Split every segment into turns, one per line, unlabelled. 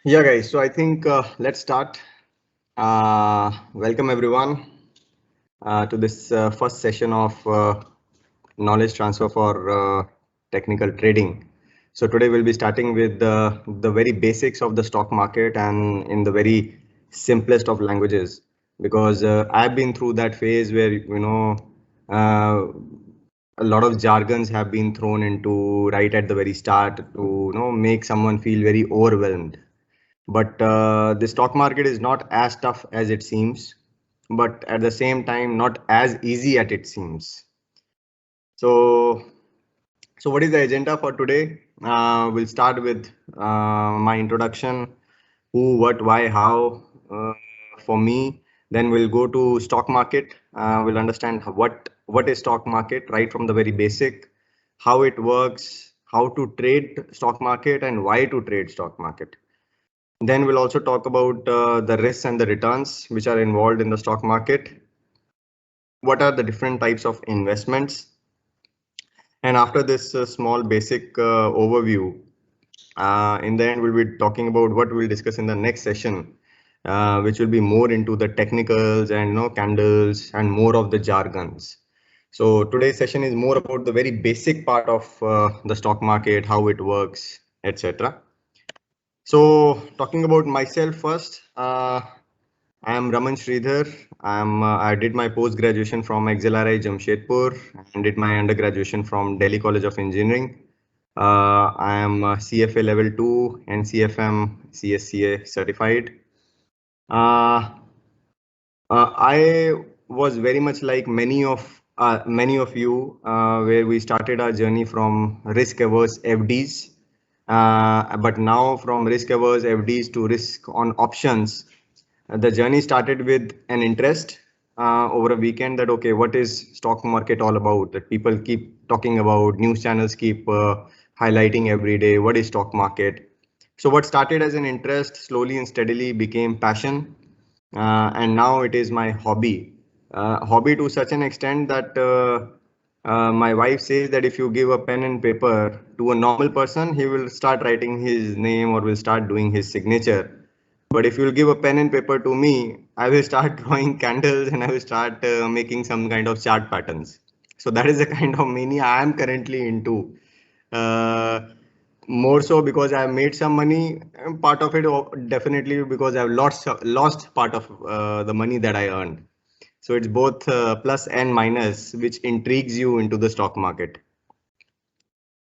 Yeah, guys. So I think let's start. Welcome everyone to this first session of knowledge transfer for technical trading. So today we'll be starting with the very basics of the stock market and in the very simplest of languages, because I've been through that phase where uh, a lot of jargons have been thrown into right at the very start to make someone feel very overwhelmed. But the stock market is not as tough as it seems, but at the same time not as easy as it seems. So, so what is the agenda for today? We'll start with my introduction, who, what, why, how, for me. Then we'll go to stock market. We'll understand what is stock market right from the very basic, how it works, how to trade stock market, and why to trade stock market. Then we'll also talk about the risks and the returns which are involved in the stock market. What are the different types of investments? And after this small basic overview, in the end, we'll be talking about what we'll discuss in the next session, which will be more into the technicals and candles and more of the jargons. So today's session is more about the very basic part of the stock market, how it works, etc. So talking about myself first, I am Raman Sridhar. I did my post graduation from XLRI Jamshedpur and did my undergraduation from Delhi College of Engineering. I am CFA Level 2 and CFM CSCA certified. Uh, I was very much like many of you, where we started our journey from risk averse FDs, but now from risk averse FDs to risk on options. The journey started with an interest over a weekend that okay, what is stock market all about? That people keep talking about, news channels keep highlighting every day. What is stock market? So what started as an interest slowly and steadily became passion, and now it is my hobby. Hobby to such an extent that my wife says that if you give a pen and paper to a normal person, he will start writing his name or will start doing his signature. But if you'll give a pen and paper to me, I will start drawing candles and I will start making some kind of chart patterns. So that is the kind of mania I am currently into. Uh, More so because I have made some money. Part of it definitely because I've lost part of the money that I earned. So it's both plus and minus, which intrigues you into the stock market.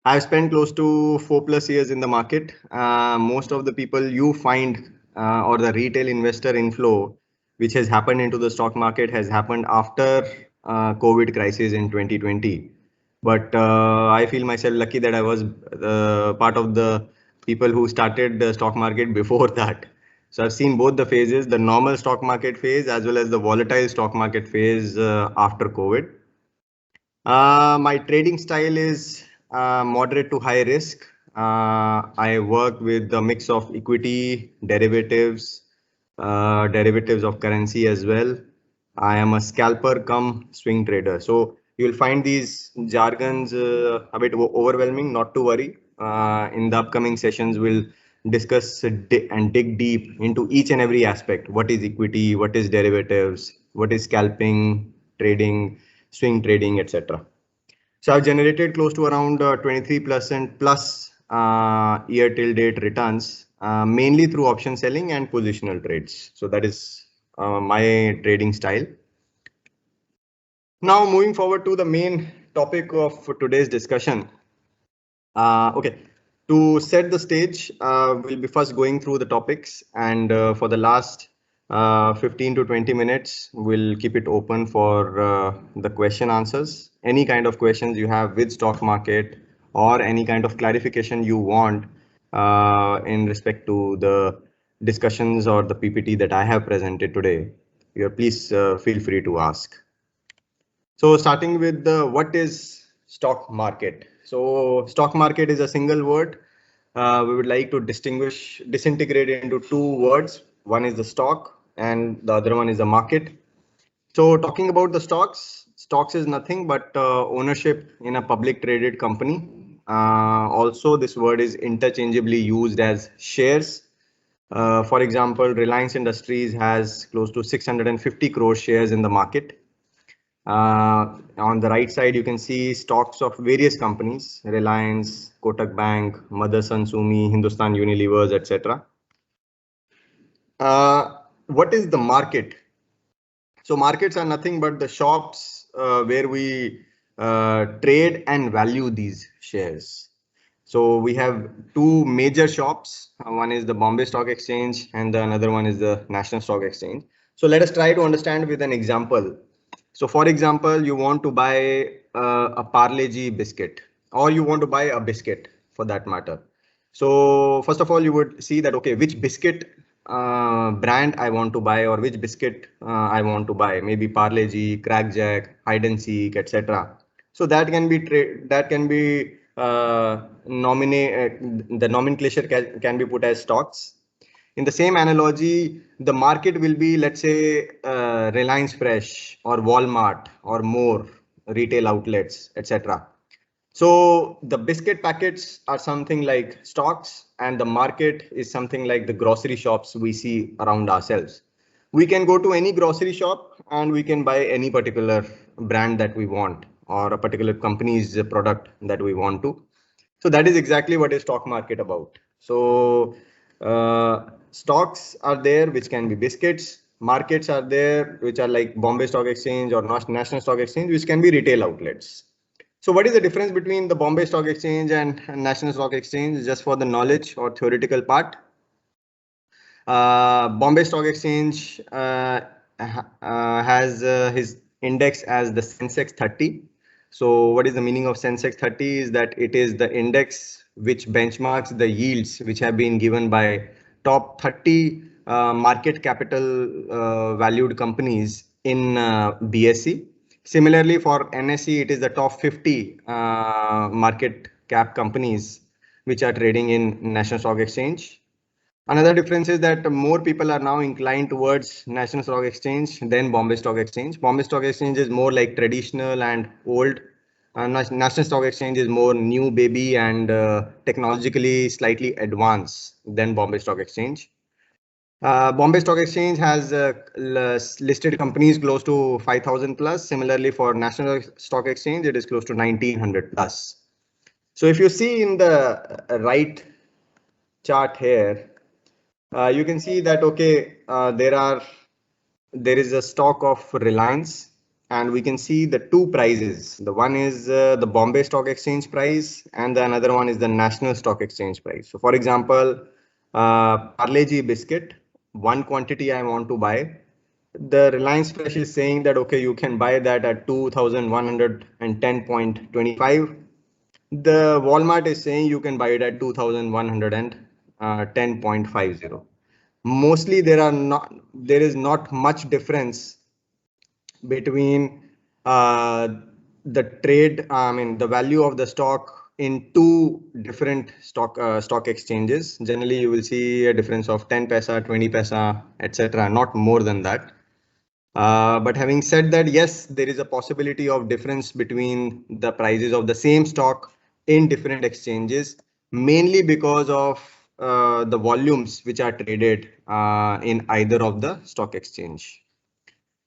I've spent close to 4+ years in the market. Most of the people you find or the retail investor inflow, which has happened into the stock market, has happened after COVID crisis in 2020. But I feel myself lucky that I was part of the people who started the stock market before that. So I've seen both the phases, the normal stock market phase as well as the volatile stock market phase after COVID. My trading style is moderate to high risk. I work with a mix of equity, derivatives of currency as well. I am a scalper come swing trader. So you'll find these jargons a bit overwhelming, not to worry. In the upcoming sessions, we'll discuss and dig deep into each and every aspect. What is equity? What is derivatives? What is scalping, trading, swing trading, etc. So I've generated close to around 23% plus year till date returns, mainly through option selling and positional trades. So that is my trading style. Now moving forward to the main topic of today's discussion. Okay, to set the stage, we'll be first going through the topics, and for the last 15 to 20 minutes, we'll keep it open for the question answers. Any kind of questions you have with stock market or any kind of clarification you want in respect to the discussions or the PPT that I have presented today, you please feel free to ask. So starting with the what is stock market? So stock market is a single word. We would like to disintegrate it into two words. One is the stock and the other one is the market. So talking about the stocks is nothing but ownership in a public traded company. Also, this word is interchangeably used as shares. For example, Reliance Industries has close to 650 crore shares in the market. On the right side, you can see stocks of various companies: Reliance, Kotak Bank, Motherson Sumi, Hindustan Unilevers, etc. What is the market? So markets are nothing but the shops where we trade and value these shares. So we have two major shops. One is the Bombay Stock Exchange and the another one is the National Stock Exchange. So let us try to understand with an example. So for example, you want to buy a Parle-G biscuit, or you want to buy a biscuit for that matter. So first of all, you would see that, okay, which biscuit brand I want to buy, or which biscuit I want to buy, maybe Parle-G, Crackjack, Hide and Seek, etc. So that can be the nomenclature can be put as stocks. In the same analogy, the market will be, let's say, Reliance Fresh or Walmart or more retail outlets, etc. So the biscuit packets are something like stocks, and the market is something like the grocery shops we see around ourselves. We can go to any grocery shop and we can buy any particular brand that we want, or a particular company's product that we want to. So that is exactly what is stock market about. So stocks are there, which can be biscuits. Markets are there, which are like Bombay Stock Exchange or National Stock Exchange, which can be retail outlets. So what is the difference between the Bombay Stock Exchange and National Stock Exchange, just for the knowledge or theoretical part? Bombay Stock Exchange has his index as the Sensex 30. So what is the meaning of Sensex 30? Is that it is the index which benchmarks the yields which have been given by top 30 market capital valued companies in BSE. Similarly, for NSE, it is the top 50 market cap companies which are trading in National Stock Exchange. Another difference is that more people are now inclined towards National Stock Exchange than Bombay Stock Exchange. Bombay Stock Exchange is more like traditional and old. National Stock Exchange is more new baby and technologically slightly advanced than Bombay Stock Exchange. Bombay Stock Exchange has listed companies close to 5,000 plus. Similarly, for National Stock Exchange, it is close to 1,900 plus. So if you see in the right chart here, you can see that, okay, there is a stock of Reliance, and we can see the two prices. The one is the Bombay Stock Exchange price, and the another one is the National Stock Exchange price. So for example, Parle-G biscuit, one quantity I want to buy. The Reliance Fresh is saying that, okay, you can buy that at 2,110.25. The Walmart is saying you can buy it at 2,110.50. Mostly there is not much difference between the trade, the value of the stock in two different stock exchanges. Generally, you will see a difference of 10 paisa, 20 paisa, etc. Not more than that. But having said that, yes, there is a possibility of difference between the prices of the same stock in different exchanges, mainly because of the volumes which are traded in either of the stock exchange.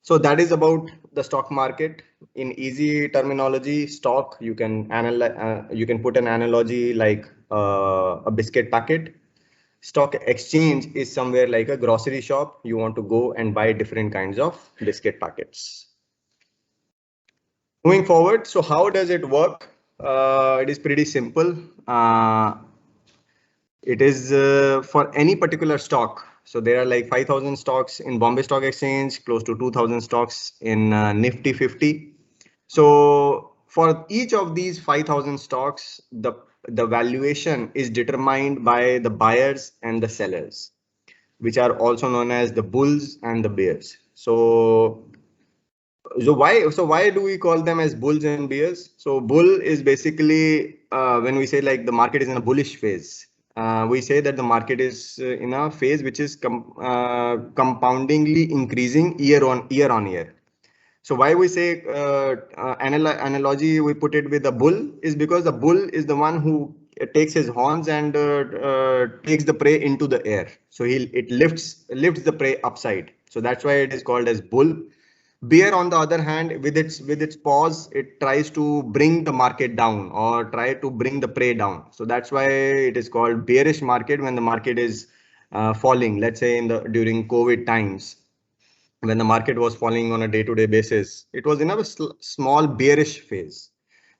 So that is about the stock market. In easy terminology, stock, you can put an analogy like a biscuit packet. Stock exchange is somewhere like a grocery shop. You want to go and buy different kinds of biscuit packets. Moving forward, so how does it work? It is pretty simple. It is for any particular stock. So there are like 5,000 stocks in Bombay Stock Exchange, close to 2,000 stocks in Nifty 50. So for each of these 5,000 stocks, the valuation is determined by the buyers and the sellers, which are also known as the bulls and the bears. So why do we call them as bulls and bears? So bull is basically when we say like the market is in a bullish phase. We say that the market is in a phase which is compoundingly increasing year on year. So why we say analogy we put it with the bull is because the bull is the one who takes his horns and takes the prey into the air. So it lifts the prey upside. So that's why it is called as bull. Bear, on the other hand, with its paws, it tries to bring the market down or try to bring the prey down. So that's why it is called bearish market when the market is falling. Let's say during COVID times, when the market was falling on a day-to-day basis, it was in a small bearish phase.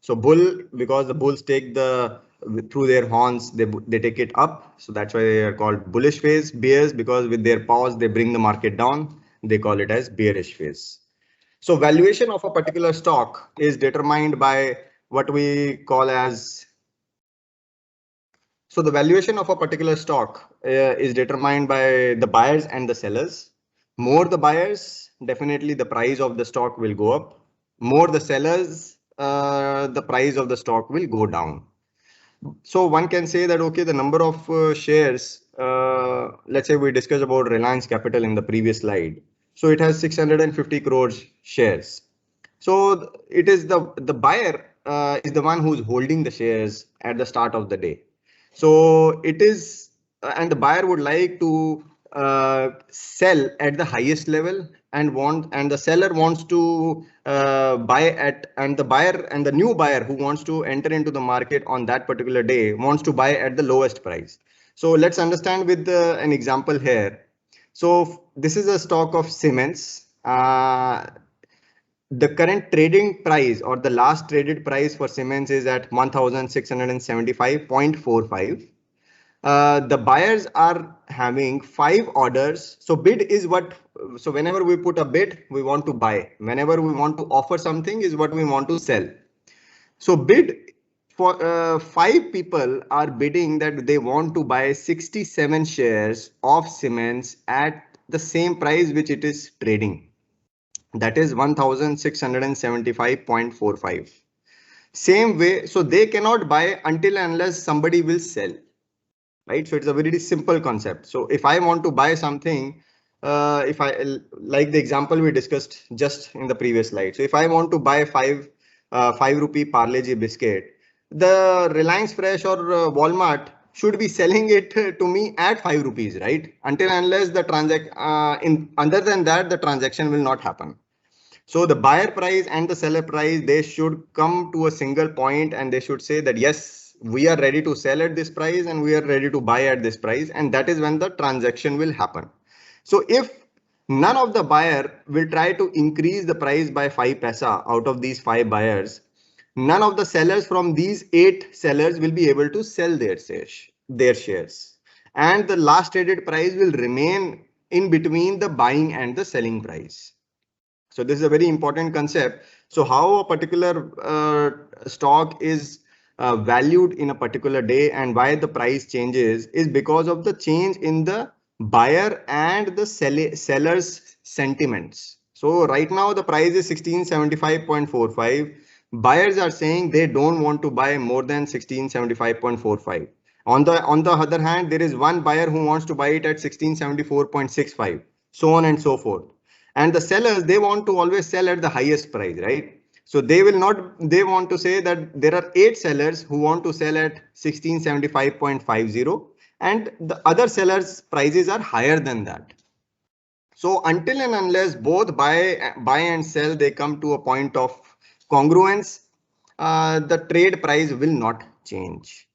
So bull, because the bulls take through their horns, they take it up. So that's why they are called bullish phase. Bears, because with their paws, they bring the market down. They call it as bearish phase. So valuation of a particular stock is determined by what we call as. So the valuation of a particular stock is determined by the buyers and the sellers. More the buyers, definitely the price of the stock will go up. More the sellers, the price of the stock will go down. So one can say that, okay, the number of shares, let's say we discussed about Reliance Capital in the previous slide. So it has 650 crores shares. So it is the buyer is the one who's holding the shares at the start of the day. So it is, and the buyer would like to sell at the highest level and the seller wants to buy at, and the buyer and the new buyer who wants to enter into the market on that particular day wants to buy at the lowest price. So let's understand with an example here. So this is a stock of Siemens. The current trading price or the last traded price for Siemens is at 1675.45. The buyers are having 5 orders. So bid is what, so whenever we put a bid, we want to buy. Whenever we want to offer something is what we want to sell. So bid for 5 people are bidding that they want to buy 67 shares of Siemens at the same price which it is trading. That is 1675.45. Same way, so they cannot buy until unless somebody will sell, right? So it's a very simple concept. So if I want to buy something, if I like the example we discussed just in the previous slide. So if I want to buy 5 rupee Parle-G biscuit, the Reliance Fresh or Walmart should be selling it to me at 5 rupees, right? Until unless the other than that, the transaction will not happen. So the buyer price and the seller price, they should come to a single point and they should say that, yes, we are ready to sell at this price and we are ready to buy at this price. And that is when the transaction will happen. So if none of the buyer will try to increase the price by 5 paisa out of these 5 buyers, none of the sellers from these 8 sellers will be able to sell their shares. And the last traded price will remain in between the buying and the selling price. So this is a very important concept. So how a particular stock is valued in a particular day and why the price changes is because of the change in the buyer and the seller's sentiments. So right now the price is 1675.45. Buyers are saying they don't want to buy more than 1675.45. On the other hand, there is one buyer who wants to buy it at 1674.65, so on and so forth. And the sellers, they want to always sell at the highest price, right? So they want to say that there are 8 sellers who want to sell at 1675.50 and the other sellers prices are higher than that. So until and unless both buy and sell, they come to a point of congruence, the trade price will not change.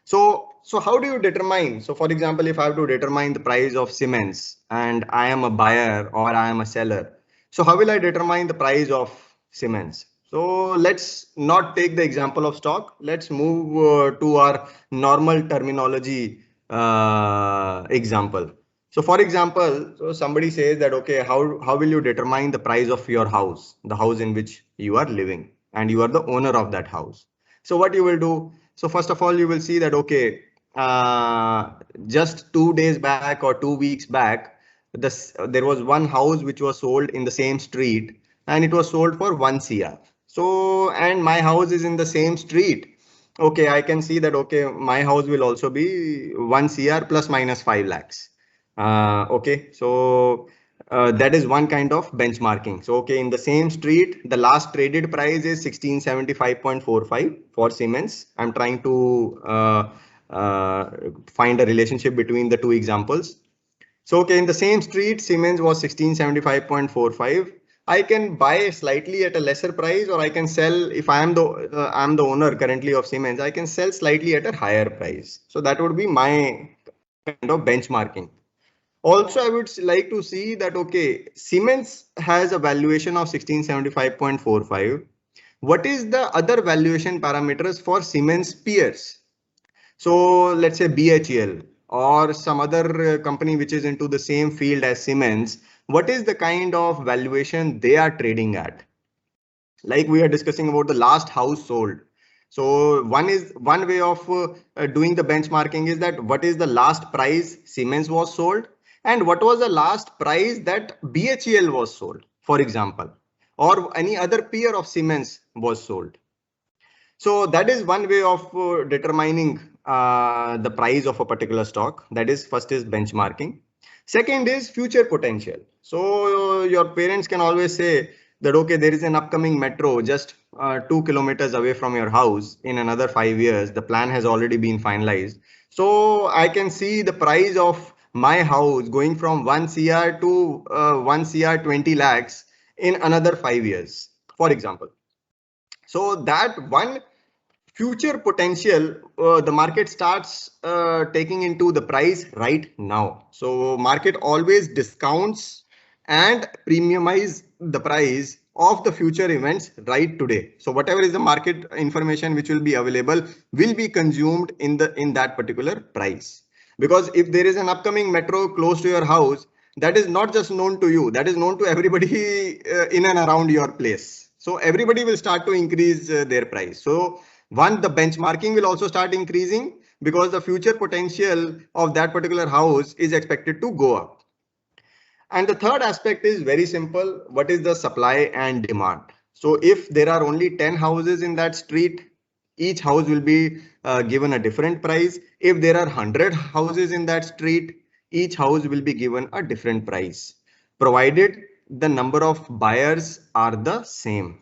So how do you determine? So for example, if I have to determine the price of Siemens and I am a buyer or I am a seller, so how will I determine the price of Siemens? So let's not take the example of stock. Let's move to our normal terminology example. So for example, so somebody says that, okay, how will you determine the price of your house, the house in which you are living and you are the owner of that house? So what you will do? So first of all, you will see that, okay, just 2 days back or 2 weeks back, there was one house which was sold in the same street and it was sold for 1 CR. So, and my house is in the same street. Okay, I can see that, okay, my house will also be 1 CR plus minus 5 lakhs. Okay, so That is one kind of benchmarking. So, okay, in the same street, the last traded price is 1675.45 for Siemens. I'm trying to find a relationship between the two examples. So, okay, in the same street, Siemens was 1675.45. I can buy slightly at a lesser price, or I can sell, if I'm the owner currently of Siemens, I can sell slightly at a higher price. So that would be my kind of benchmarking. Also, I would like to see that, okay, Siemens has a valuation of 1675.45. What is the other valuation parameters for Siemens peers? So let's say BHEL or some other company which is into the same field as Siemens. What is the kind of valuation they are trading at? Like we are discussing about the last house sold. So one way of doing the benchmarking is that what is the last price Siemens was sold and what was the last price that BHEL was sold, for example, or any other peer of Siemens was sold. So that is one way of determining the price of a particular stock. That is, first is benchmarking. Second is future potential. So your parents can always say that, okay, there is an upcoming metro just 2 kilometers away from your house in another 5 years. The plan has already been finalized. So I can see the price of my house going from 1 CR to 1 CR 20 lakhs in another 5 years, for example. So that one future potential, the market starts taking into the price right now. So market always discounts and premiumize the price of the future events right today. So whatever is the market information which will be available will be consumed in that particular price. Because if there is an upcoming metro close to your house, that is not just known to you, that is known to everybody in and around your place. So everybody will start to increase their price. So one, the benchmarking will also start increasing because the future potential of that particular house is expected to go up. And the third aspect is very simple. What is the supply and demand? So if there are only 10 houses in that street, each house will be given a different price. If there are 100 houses in that street, each house will be given a different price, provided the number of buyers are the same.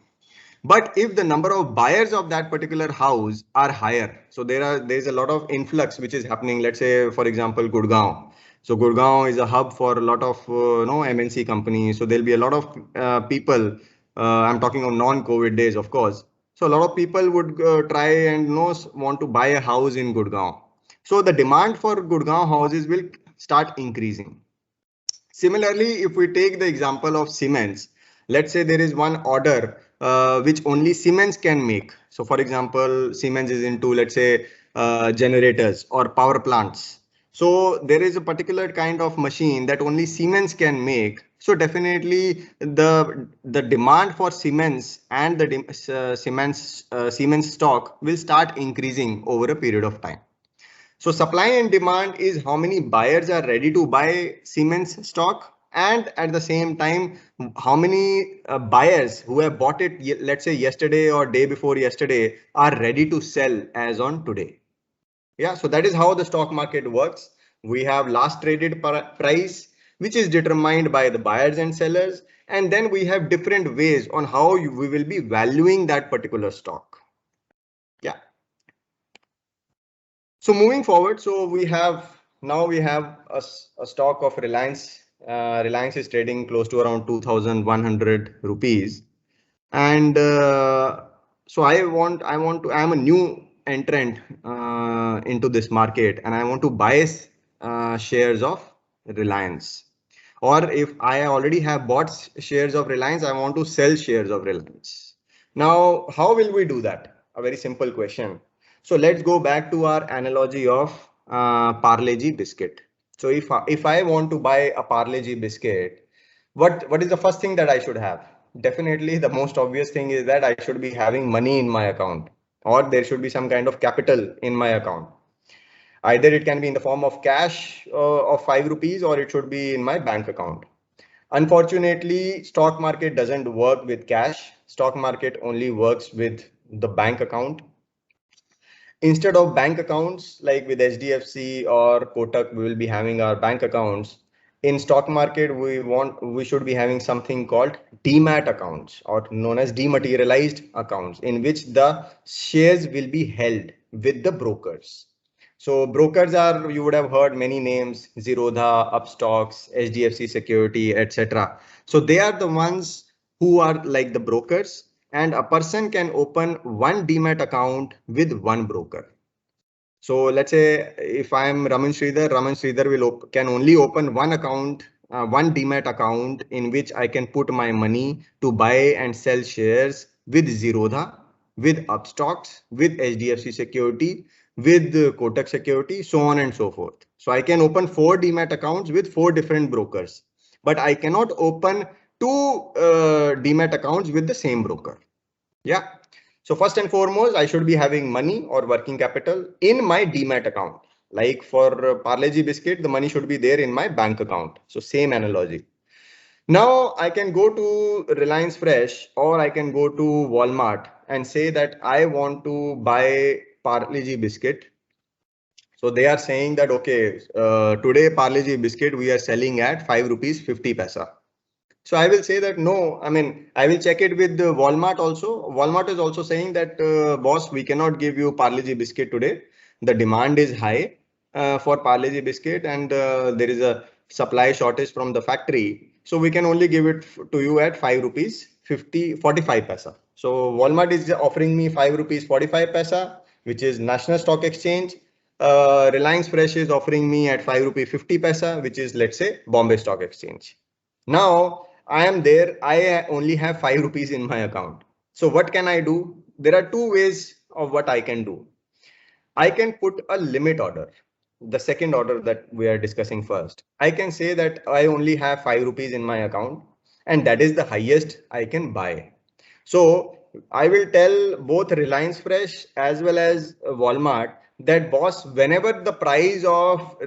But if the number of buyers of that particular house are higher, so there's a lot of influx which is happening. Let's say, for example, Gurgaon. So Gurgaon is a hub for a lot of MNC companies. So there'll be a lot of people. I'm talking of non-COVID days, of course. So a lot of people would try and want to buy a house in Gurgaon. So the demand for Gurgaon houses will start increasing. Similarly, if we take the example of Siemens, let's say there is one order which only Siemens can make. So for example, Siemens is into, let's say, generators or power plants. So there is a particular kind of machine that only Siemens can make. So definitely the demand for Siemens and the Siemens stock will start increasing over a period of time. So supply and demand is how many buyers are ready to buy Siemens stock, and at the same time, how many buyers who have bought it, let's say yesterday or day before yesterday, are ready to sell as on today. Yeah, so that is how the stock market works. We have last traded price, which is determined by the buyers and sellers. And then we have different ways on how we will be valuing that particular stock. Yeah. So moving forward, so we have a stock of Reliance. Reliance is trading close to around 2,100 rupees, and so I'm a new entrant into this market, and I want to buy shares of Reliance. Or if I already have bought shares of Reliance, I want to sell shares of Reliance. Now, how will we do that? A very simple question. So let's go back to our analogy of Parle-G biscuit. So if I want to buy a Parle-G biscuit, what is the first thing that I should have? Definitely the most obvious thing is that I should be having money in my account, or there should be some kind of capital in my account. Either it can be in the form of cash of 5 rupees, or it should be in my bank account. Unfortunately, stock market doesn't work with cash. Stock market only works with the bank account. Instead of bank accounts, like with HDFC or Kotak, we will be having our bank accounts. in stock market, we should be having something called demat accounts, or known as dematerialized accounts, in which the shares will be held with the brokers. So brokers are, you would have heard many names: Zerodha, Upstocks, HDFC Security, etc. So they are the ones who are like the brokers, and a person can open one demat account with one broker. So let's say if I'm Raman Sridhar can only open one account, one demat account, in which I can put my money to buy and sell shares with Zerodha, with Upstocks, with HDFC Security, with Kotak Security, so on and so forth. So I can open 4 demat accounts with 4 different brokers, but I cannot open 2 demat accounts with the same broker. Yeah. So first and foremost, I should be having money or working capital in my demat account. Like for Parle-G biscuit, the money should be there in my bank account. So same analogy. Now I can go to Reliance Fresh, or I can go to Walmart and say that I want to buy Parle-G biscuit. So they are saying that, okay, today Parle-G biscuit we are selling at 5 rupees 50 paisa. So I will say that no, I mean, I will check it with Walmart also. Walmart is also saying that, boss, we cannot give you Parle-G biscuit today. The demand is high for Parle-G biscuit, and there is a supply shortage from the factory. So we can only give it to you at 5 rupees 45 paisa. So Walmart is offering me 5 rupees 45 paisa, which is National Stock Exchange. Reliance Fresh is offering me at 5 rupees 50 paisa, which is, let's say, Bombay Stock Exchange. Now I am there, I only have 5 rupees in my account. So what can I do? There are 2 ways of what I can do. I can put a limit order. The second order that we are discussing first. I can say that I only have 5 rupees in my account, and that is the highest I can buy. So I will tell both Reliance Fresh as well as Walmart that, boss, whenever the price of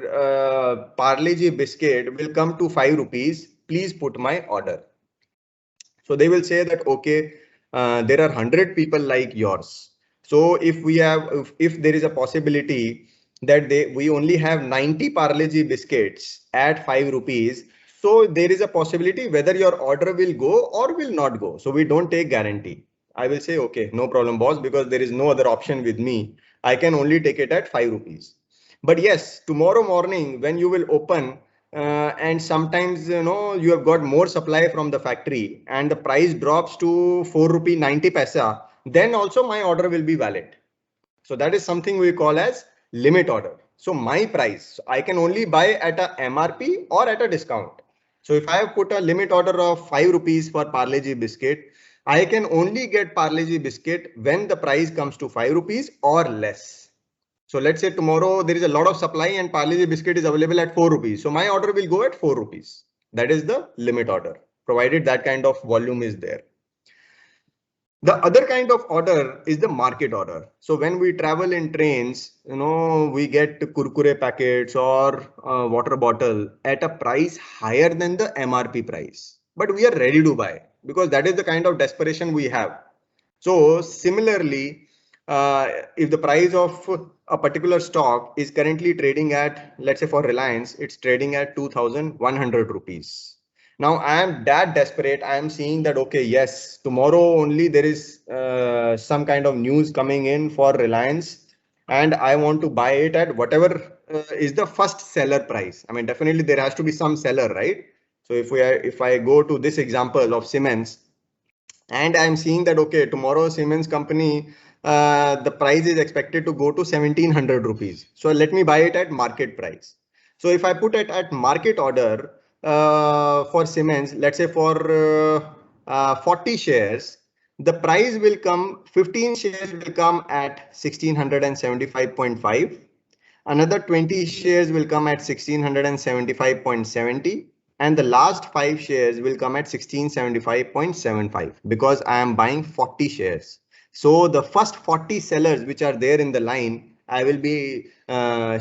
Parle-G biscuit will come to 5 rupees, please put my order. So they will say that, okay, there are 100 people like yours. So if we have, if there is a possibility that we only have 90 Parle-G biscuits at 5 rupees, so there is a possibility whether your order will go or will not go. So we don't take guarantee. I will say, okay, no problem, boss, because there is no other option with me. I can only take it at 5 rupees. But yes, tomorrow morning when you will open, and sometimes, you know, you have got more supply from the factory and the price drops to 4 rupee 90 paisa, then also my order will be valid. So that is something we call as limit order. So my price, I can only buy at a MRP or at a discount. So if I have put a limit order of 5 rupees for Parle-G biscuit, I can only get Parle-G biscuit when the price comes to 5 rupees or less. So let's say tomorrow there is a lot of supply and Parle-G biscuit is available at 4 rupees. So my order will go at 4 rupees. That is the limit order, provided that kind of volume is there. The other kind of order is the market order. So when we travel in trains, you know, we get kurkure packets or water bottle at a price higher than the MRP price. But we are ready to buy because that is the kind of desperation we have. So similarly, if the price of a particular stock is currently trading at, let's say for Reliance, it's trading at 2,100 rupees. Now I am that desperate. I am seeing that, okay, yes, tomorrow only there is some kind of news coming in for Reliance, and I want to buy it at whatever is the first seller price. I mean, definitely there has to be some seller, right? So if I go to this example of Siemens, and I'm seeing that, okay, tomorrow Siemens company, the price is expected to go to 1,700 rupees. So let me buy it at market price. So if I put it at market order for Siemens, let's say for 40 shares, the price will come, 15 shares will come at 1,675.5. Another 20 shares will come at 1,675.70. And the last 5 shares will come at 1675.75 because I am buying 40 shares. So the first 40 sellers which are there in the line, I will be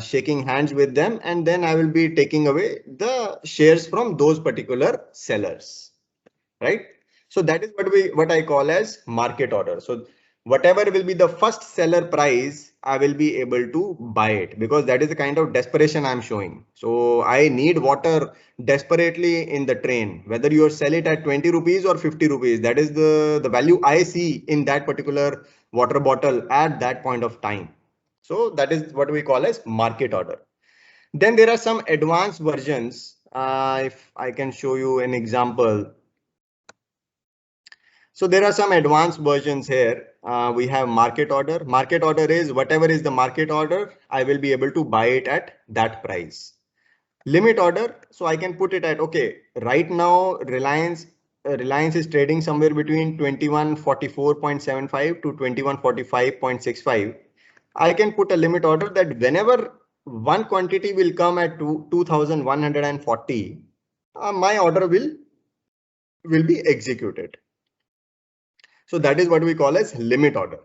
shaking hands with them, and then I will be taking away the shares from those particular sellers, right? So that is what I call as market order. So whatever will be the first seller price, I will be able to buy it, because that is the kind of desperation I'm showing. So I need water desperately in the train, whether you sell it at 20 rupees or 50 rupees. That is the value I see in that particular water bottle at that point of time. So that is what we call as market order. Then there are some advanced versions. If I can show you an example. So there are some advanced versions here. We have market order. Market order is whatever is the market order, I will be able to buy it at that price. Limit order, so I can put it at, okay, right now Reliance is trading somewhere between 2144.75 to 2145.65. I can put a limit order that whenever one quantity will come at 2140, my order will be executed. So that is what we call as limit order.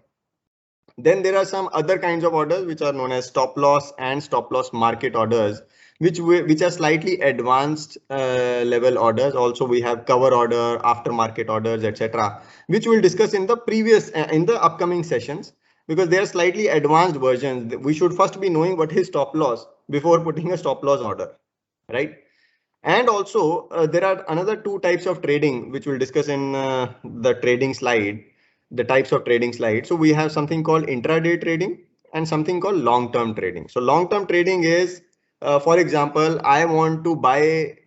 Then there are some other kinds of orders which are known as stop loss and stop loss market orders, which are slightly advanced level orders. Also, we have cover order, aftermarket orders, etc., which we'll discuss in the in the upcoming sessions, because they are slightly advanced versions. We should first be knowing what is stop loss before putting a stop loss order, right? And also there are another two types of trading which we'll discuss in the trading slide, the types of trading slide. So we have something called intraday trading and something called long-term trading. So long-term trading is, for example, I want to buy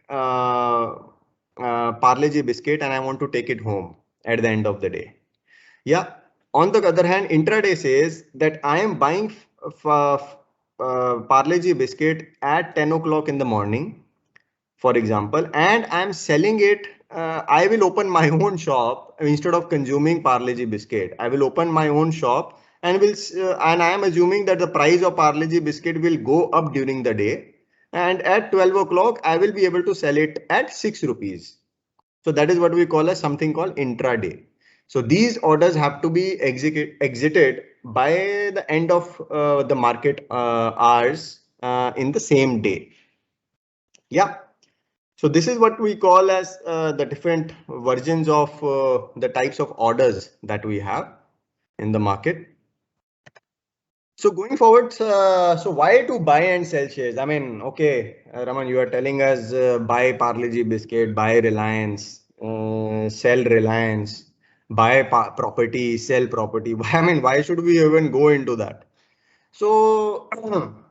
Parle-G biscuit and I want to take it home at the end of the day. Yeah. On the other hand, intraday says that I am buying Parle-G biscuit at 10 o'clock in the morning, for example, and I'm selling it. I will open my own shop instead of consuming Parle-G biscuit. I will open my own shop and and I am assuming that the price of Parle-G biscuit will go up during the day. And at 12 o'clock, I will be able to sell it at 6 rupees. So that is what we call as something called intraday. So these orders have to be exited by the end of the market hours in the same day. Yeah. So this is what we call as the different versions of the types of orders that we have in the market. So going forward, so why to buy and sell shares? I mean, okay, Raman, you are telling us buy Parle-G biscuit, buy Reliance, sell Reliance, buy property, sell property. I mean, why should we even go into that? So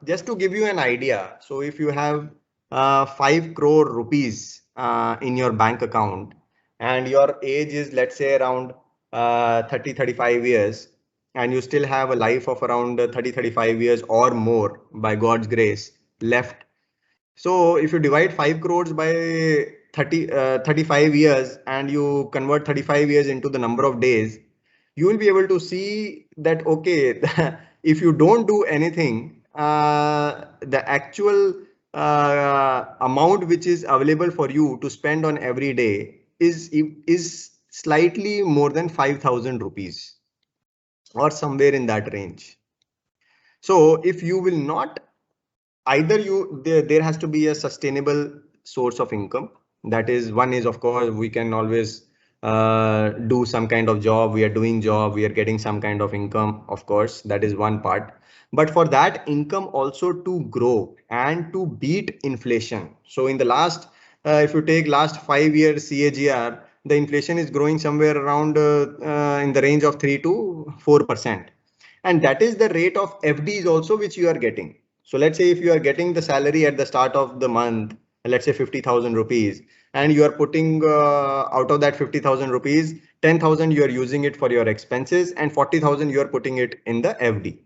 just to give you an idea, so if you have 5 crore rupees in your bank account and your age is, let's say, around 35 years, and you still have a life of around 35 years or more by God's grace left. So if you divide 5 crores by 35 years and you convert 35 years into the number of days, you will be able to see that, okay, if you don't do anything, the actual amount which is available for you to spend on every day is slightly more than 5,000 rupees or somewhere in that range. So if you will not, either there has to be a sustainable source of income. That is, one is, of course, we can always do some kind of job. We are doing job, we are getting some kind of income, of course, that is one part. But for that income also to grow and to beat inflation. So in the last, if you take last 5 years CAGR, the inflation is growing somewhere around in the range of 3 to 4%. And that is the rate of FDs also which you are getting. So let's say if you are getting the salary at the start of the month, let's say 50,000 rupees, and you are putting out of that 50,000 rupees, 10,000 you are using it for your expenses and 40,000 you are putting it in the FD.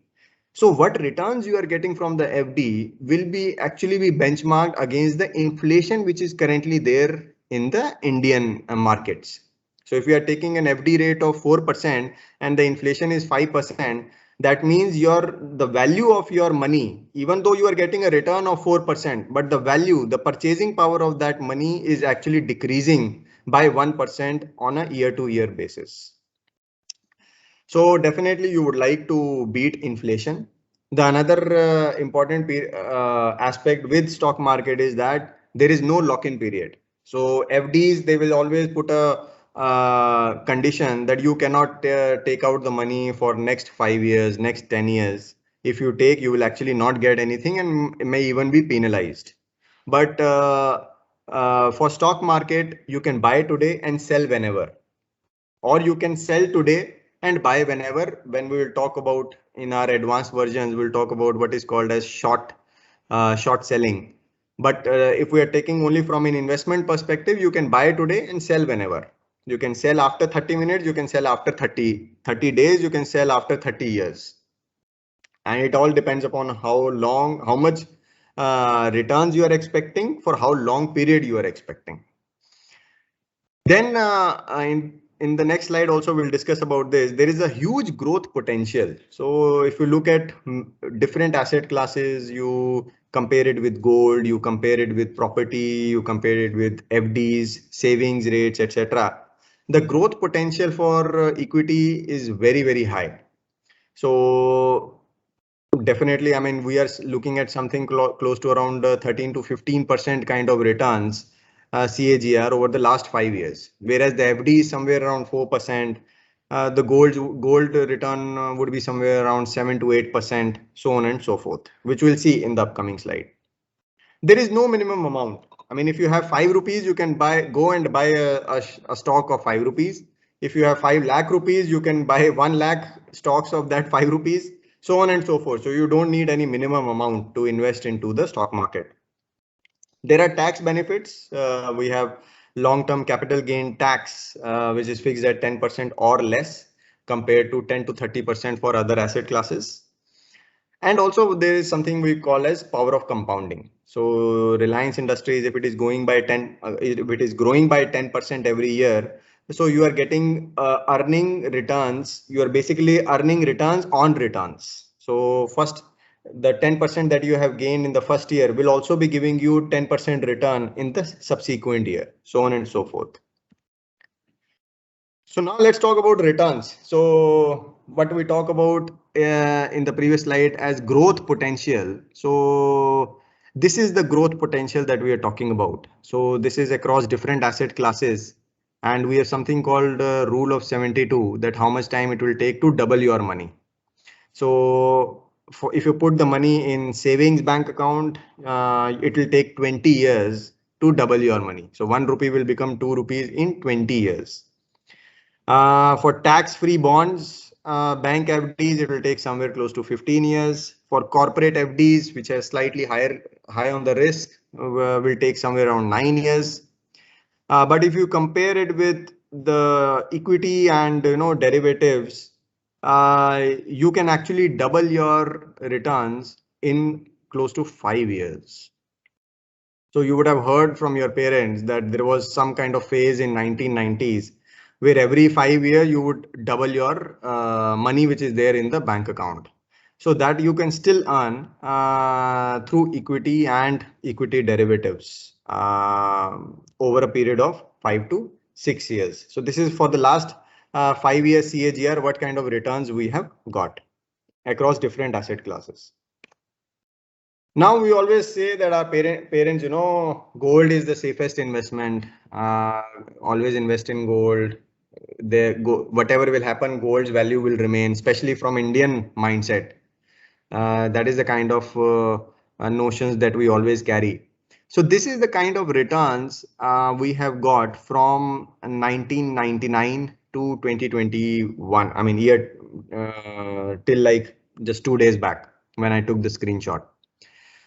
So what returns you are getting from the FD will be actually be benchmarked against the inflation which is currently there in the Indian markets. So if you are taking an FD rate of 4% and the inflation is 5%, that means the value of your money, even though you are getting a return of 4%, but the value, the purchasing power of that money is actually decreasing by 1% on a year-to-year basis. So definitely you would like to beat inflation. The another important aspect with stock market is that there is no lock-in period. So FDs, they will always put a condition that you cannot take out the money for next 5 years, next 10 years. If you take, you will actually not get anything and may even be penalized. But for stock market, you can buy today and sell whenever, or you can sell today and buy whenever. When we will talk about in our advanced versions, we'll talk about what is called as short selling. But if we are taking only from an investment perspective, you can buy today and sell whenever. You can sell after 30 minutes, you can sell after 30 days, you can sell after 30 years. And it all depends upon how much returns you are expecting, for how long period you are expecting. Then in the next slide also we'll discuss about this. There is a huge growth potential. So if you look at different asset classes, you compare it with gold, you compare it with property, you compare it with FDs, savings rates, etc. The growth potential for equity is very, very high. So definitely, I mean, we are looking at something close to around 13 to 15% kind of returns, CAGR over the last 5 years, whereas the FD is somewhere around 4%. The gold return would be somewhere around 7 to 8%, so on and so forth, which we'll see in the upcoming slide. There is no minimum amount. I mean, if you have 5 rupees, you can go and buy a stock of 5 rupees. If you have 5 lakh rupees, you can buy 1 lakh stocks of that 5 rupees, so on and so forth. So you don't need any minimum amount to invest into the stock market. There are tax benefits. We have long-term capital gain tax, which is fixed at 10% or less, compared to 10 to 30% for other asset classes. And also there is something we call as power of compounding. So Reliance Industries, if it is growing by 10% every year, so you are getting earning returns. You are basically earning returns on returns. So first, the 10% that you have gained in the first year will also be giving you 10% return in the subsequent year, so on and so forth. So now let's talk about returns. So what we talk about in the previous slide as growth potential. So this is the growth potential that we are talking about. So this is across different asset classes, and we have something called rule of 72, that how much time it will take to double your money. So if you put the money in savings bank account, it will take 20 years to double your money. So 1 rupee will become 2 rupees in 20 years. For tax-free bonds, bank FDs, it will take somewhere close to 15 years. For corporate FDs, which are slightly high on the risk, will take somewhere around 9 years. But if you compare it with the equity and derivatives, you can actually double your returns in close to 5 years. So you would have heard from your parents that there was some kind of phase in 1990s where every 5 years you would double your money which is there in the bank account. So that you can still earn through equity and equity derivatives over a period of 5 to 6 years. So this is for the last 5 years CAGR, what kind of returns we have got across different asset classes. Now we always say that our parents, gold is the safest investment. Always invest in gold. Whatever will happen, gold's value will remain, especially from Indian mindset. That is the kind of notions that we always carry. So this is the kind of returns we have got from 1999 to 2021. I mean, year till like just 2 days back when I took the screenshot.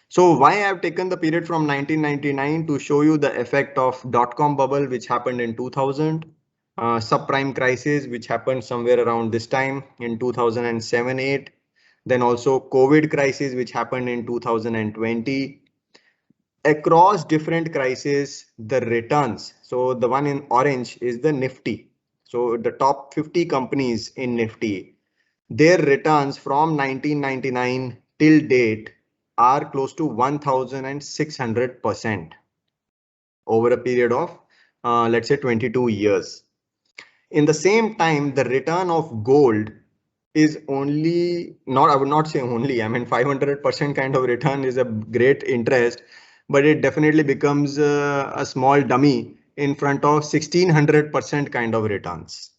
So why I have taken the period from 1999 to show you the effect of dot-com bubble, which happened in 2000, subprime crisis, which happened somewhere around this time in 2007-8, then also COVID crisis, which happened in 2020. Across different crises, the returns. So the one in orange is the Nifty. So the top 50 companies in Nifty, their returns from 1999 till date are close to 1,600% over a period of let's say 22 years. In the same time, the return of gold is only not, I would not say only, I mean 500% kind of return is a great interest, but it definitely becomes a small dummy in front of 1600% kind of returns.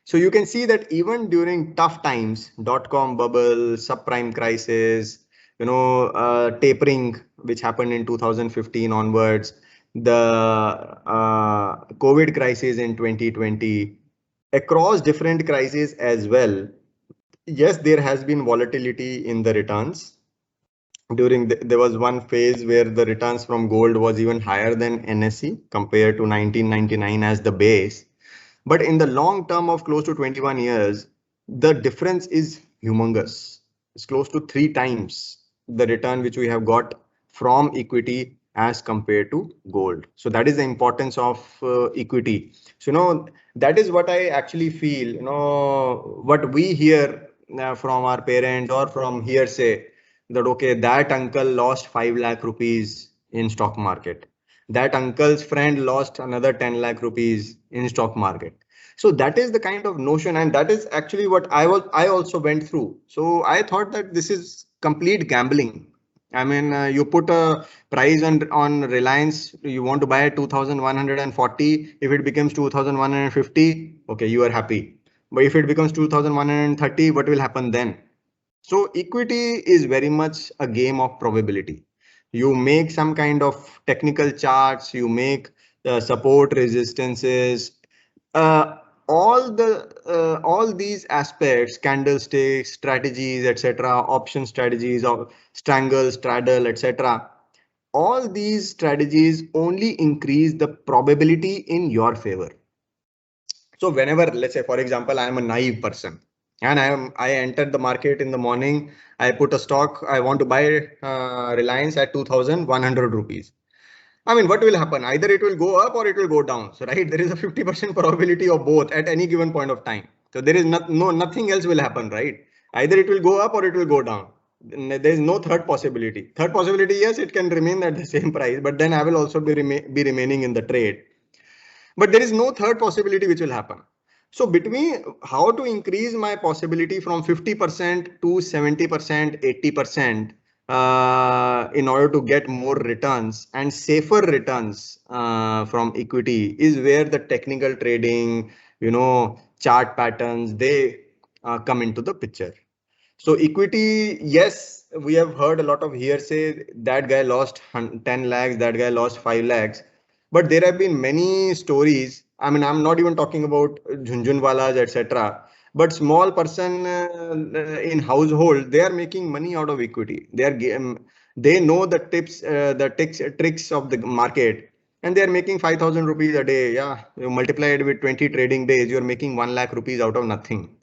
So you can see that even during tough times, dot-com bubble, subprime crisis, tapering, which happened in 2015 onwards, the COVID crisis in 2020, across different crises as well. Yes, there has been volatility in the returns. There was one phase where the returns from gold was even higher than NSE compared to 1999 as the base. But in the long term of close to 21 years, the difference is humongous. It's close to 3 times the return which we have got from equity as compared to gold. So that is the importance of equity. So, that is what I actually feel, what we hear from our parents or from hearsay that, okay, that uncle lost 5 lakh rupees in stock market. That uncle's friend lost another 10 lakh rupees in stock market. So that is the kind of notion, and that is actually what I also went through. So I thought that this is complete gambling. I mean, you put a price on Reliance, you want to buy at 2140. If it becomes 2150, okay, you are happy. But if it becomes 2130, what will happen then? So equity is very much a game of probability. You make some kind of technical charts, you make support resistances, uh, all these aspects, candlesticks, strategies, etc., option strategies, or strangle, straddle, etc. All these strategies only increase the probability in your favor. So whenever, let's say, for example, I am a naive person and I entered the market in the morning, I put a stock, I want to buy Reliance at 2100 rupees. I mean, what will happen? Either it will go up or it will go down. So, right, there is a 50% probability of both at any given point of time. So there is nothing else will happen, right? Either it will go up or it will go down. There is no third possibility. Third possibility, yes, it can remain at the same price, but then I will also be remaining in the trade. But there is no third possibility which will happen. So between how to increase my possibility from 50% to 70%, 80%, in order to get more returns and safer returns from equity is where the technical trading, chart patterns, they come into the picture. So equity, yes, we have heard a lot of hearsay. That guy lost 10 lakhs, that guy lost 5 lakhs. But there have been many stories. I mean, I'm not even talking about Jhunjhunwalas, etc. But small person in household, they are making money out of equity. They know the tips, tricks of the market, and they are making 5,000 rupees a day. Yeah, you multiply it with 20 trading days, you are making 1 lakh rupees out of nothing.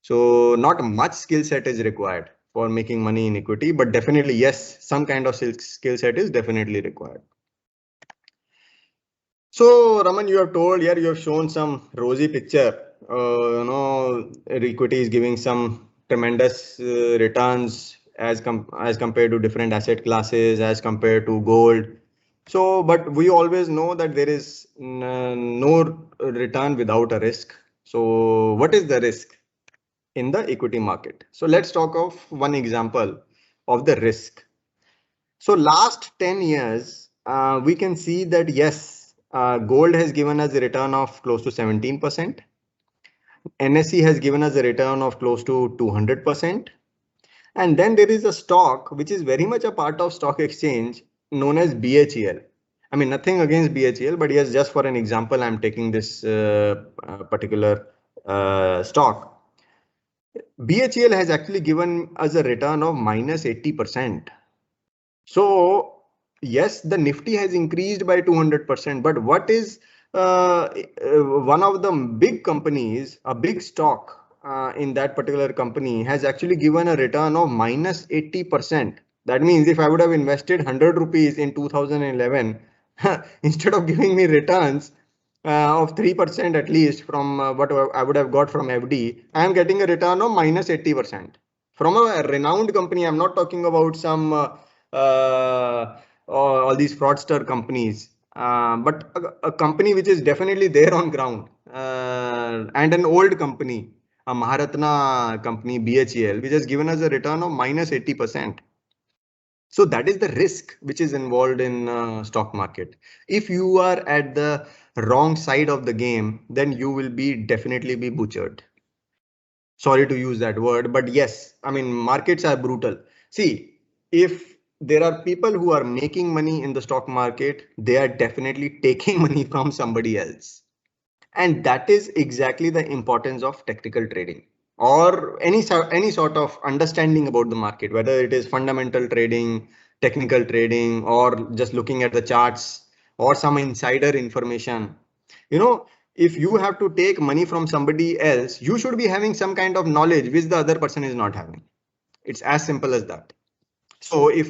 So not much skill set is required for making money in equity, but definitely, yes, some kind of skill set is definitely required. So Raman, you have told here, you have shown some rosy picture. Equity is giving some tremendous returns as compared to different asset classes, as compared to gold. So, but we always know that there is no return without a risk. So what is the risk in the equity market? So let's talk of one example of the risk. So last 10 years, we can see that yes, gold has given us a return of close to 17%. NSE has given us a return of close to 200%. And then there is a stock which is very much a part of stock exchange known as BHEL. I mean, nothing against BHEL, but yes, just for an example, I'm taking this particular stock. BHEL has actually given us a return of minus 80%. So yes, the Nifty has increased by 200%, but what is one of the big companies, a big stock in that particular company has actually given a return of minus 80%. That means if I would have invested 100 rupees in 2011, instead of giving me returns of 3% at least from what I would have got from FD, I am getting a return of minus 80%. From a renowned company, I'm not talking about some all these fraudster companies, but a company which is definitely there on ground, and an old company, a Maharatna company, BHEL, which has given us a return of minus 80%. So that is the risk which is involved in stock market. If you are at the wrong side of the game, then you will be definitely be butchered. Sorry to use that word, but yes, I mean, markets are brutal. See, if there are people who are making money in the stock market, they are definitely taking money from somebody else. And that is exactly the importance of technical trading or any sort of understanding about the market, whether it is fundamental trading, technical trading, or just looking at the charts or some insider information. You know, if you have to take money from somebody else, you should be having some kind of knowledge which the other person is not having. It's as simple as that. So if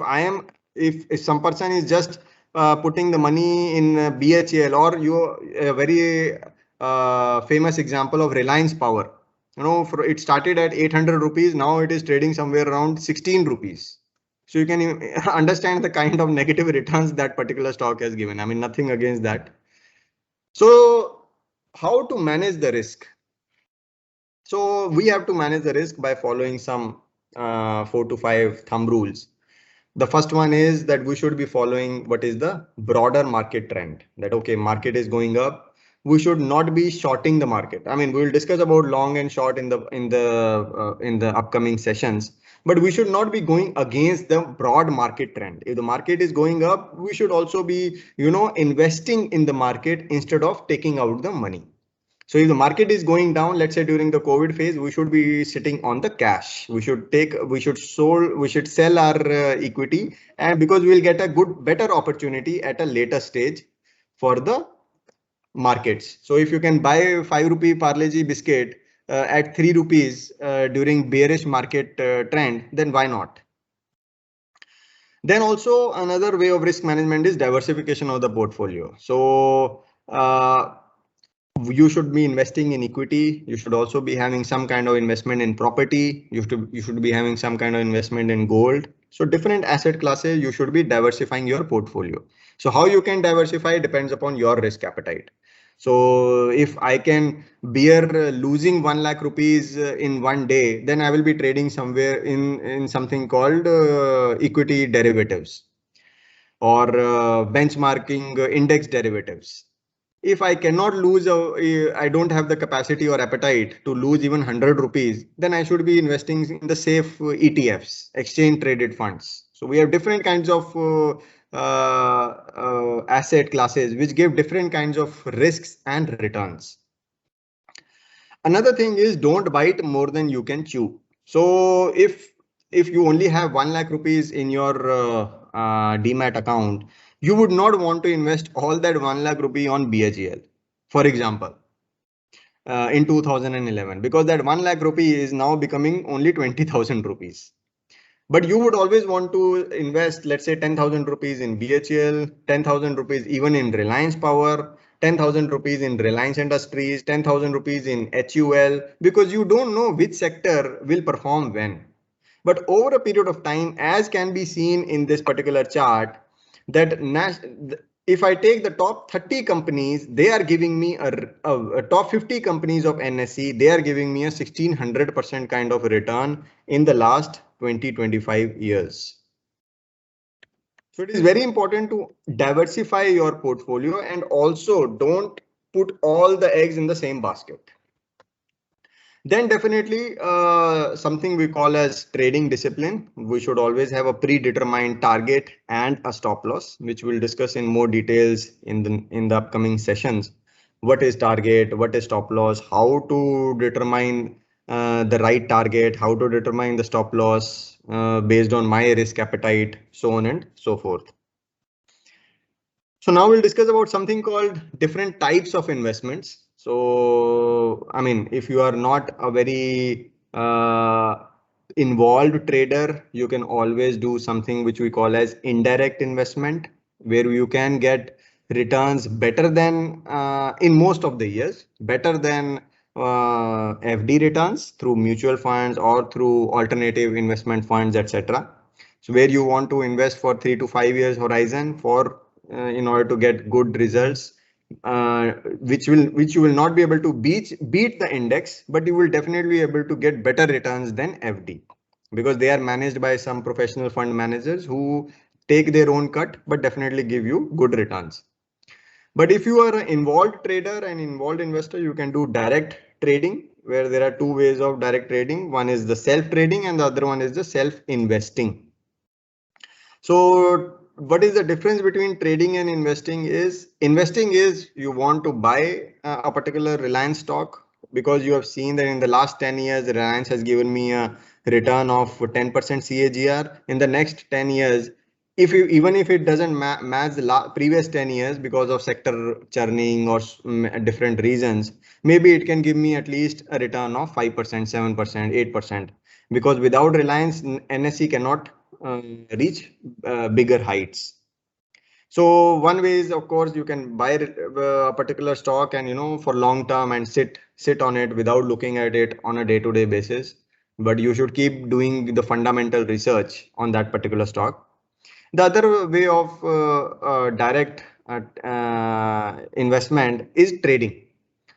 some person is just putting the money in BHL, or you a very famous example of Reliance Power, it started at 800 rupees. Now it is trading somewhere around 16 rupees. So you can understand the kind of negative returns that particular stock has given. I mean, nothing against that. So how to manage the risk? So we have to manage the risk by following some 4 to 5 thumb rules. The first one is that we should be following what is the broader market trend, that okay, market is going up. We should not be shorting the market. I mean, we will discuss about long and short in the upcoming sessions, but we should not be going against the broad market trend. If the market is going up, we should also be, investing in the market instead of taking out the money. So if the market is going down, let's say during the COVID phase, we should be sitting on the cash. We should sell our equity, and because we'll get a better opportunity at a later stage for the markets. So if you can buy 5 rupee Parle-G biscuit at 3 rupees during bearish market trend, then why not? Then also another way of risk management is diversification of the portfolio. So you should be investing in equity. You should also be having some kind of investment in property. You should be having some kind of investment in gold. So different asset classes, you should be diversifying your portfolio. So how you can diversify depends upon your risk appetite. So if I can bear losing 1 lakh rupees in one day, then I will be trading somewhere in something called equity derivatives or benchmarking index derivatives. If I cannot lose, I don't have the capacity or appetite to lose even 100 rupees, then I should be investing in the safe ETFs, exchange traded funds. So we have different kinds of asset classes which give different kinds of risks and returns. Another thing is don't bite more than you can chew. So if you only have 1 lakh rupees in your Demat account, you would not want to invest all that 1 lakh rupee on BHEL, for example, in 2011, because that 1 lakh rupee is now becoming only 20,000 rupees. But you would always want to invest, let's say 10,000 rupees in BHEL, 10,000 rupees even in Reliance Power, 10,000 rupees in Reliance Industries, 10,000 rupees in HUL, because you don't know which sector will perform when. But over a period of time, as can be seen in this particular chart, that if I take the top 30 companies, they are giving me a top 50 companies of NSE, they are giving me a 1600% kind of return in the last 20-25 years. So it is very important to diversify your portfolio and also don't put all the eggs in the same basket. Then definitely something we call as trading discipline. We should always have a predetermined target and a stop loss, which we'll discuss in more details in the upcoming sessions. What is target? What is stop loss? How to determine the right target? How to determine the stop loss based on my risk appetite, so on and so forth. So now we'll discuss about something called different types of investments. So, I mean, if you are not a very involved trader, you can always do something which we call as indirect investment, where you can get returns better than in most of the years, better than FD returns through mutual funds or through alternative investment funds, etc. So where you want to invest for 3 to 5 years horizon for in order to get good results, which you will not be able to beat the index, but you will definitely be able to get better returns than FD. because they are managed by some professional fund managers who take their own cut, but definitely give you good returns. But if you are an involved trader and involved investor, you can do direct trading, where there are two ways of direct trading. One is the self trading and the other one is the self investing. So what is the difference between trading and investing is you want to buy a particular Reliance stock because you have seen that in the last 10 years, Reliance has given me a return of 10% CAGR. In the next 10 years, if you, even if it doesn't match the previous 10 years because of sector churning or different reasons, maybe it can give me at least a return of 5%, 7%, 8%, because without Reliance, NSE cannot reach bigger heights. So one way is, of course, you can buy a particular stock and for long term and sit on it without looking at it on a day-to-day basis. But you should keep doing the fundamental research on that particular stock. The other way of direct investment is trading.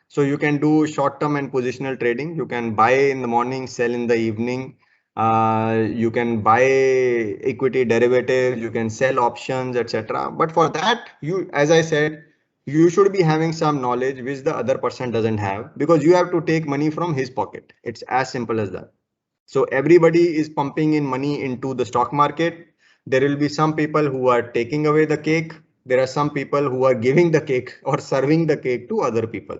So you can do short-term and positional trading. You can buy in the morning, sell in the evening. You can buy equity derivatives. You can sell options, etc. But for that, as I said, you should be having some knowledge which the other person doesn't have, because you have to take money from his pocket. It's as simple as that. So everybody is pumping in money into the stock market. There will be some people who are taking away the cake. There are some people who are giving the cake or serving the cake to other people.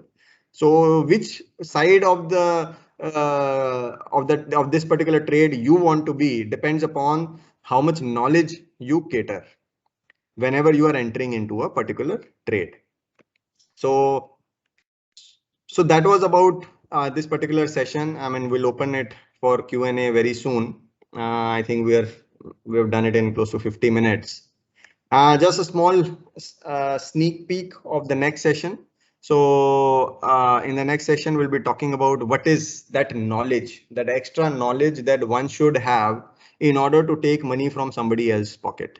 So which side of the of this particular trade you want to be depends upon how much knowledge you cater whenever you are entering into a particular trade. So that was about this particular session. I mean, we'll open it for Q&A very soon. I think we have done it in close to 50 minutes. Just a small sneak peek of the next session. So in the next session, we'll be talking about what is that knowledge, that extra knowledge that one should have in order to take money from somebody else's pocket,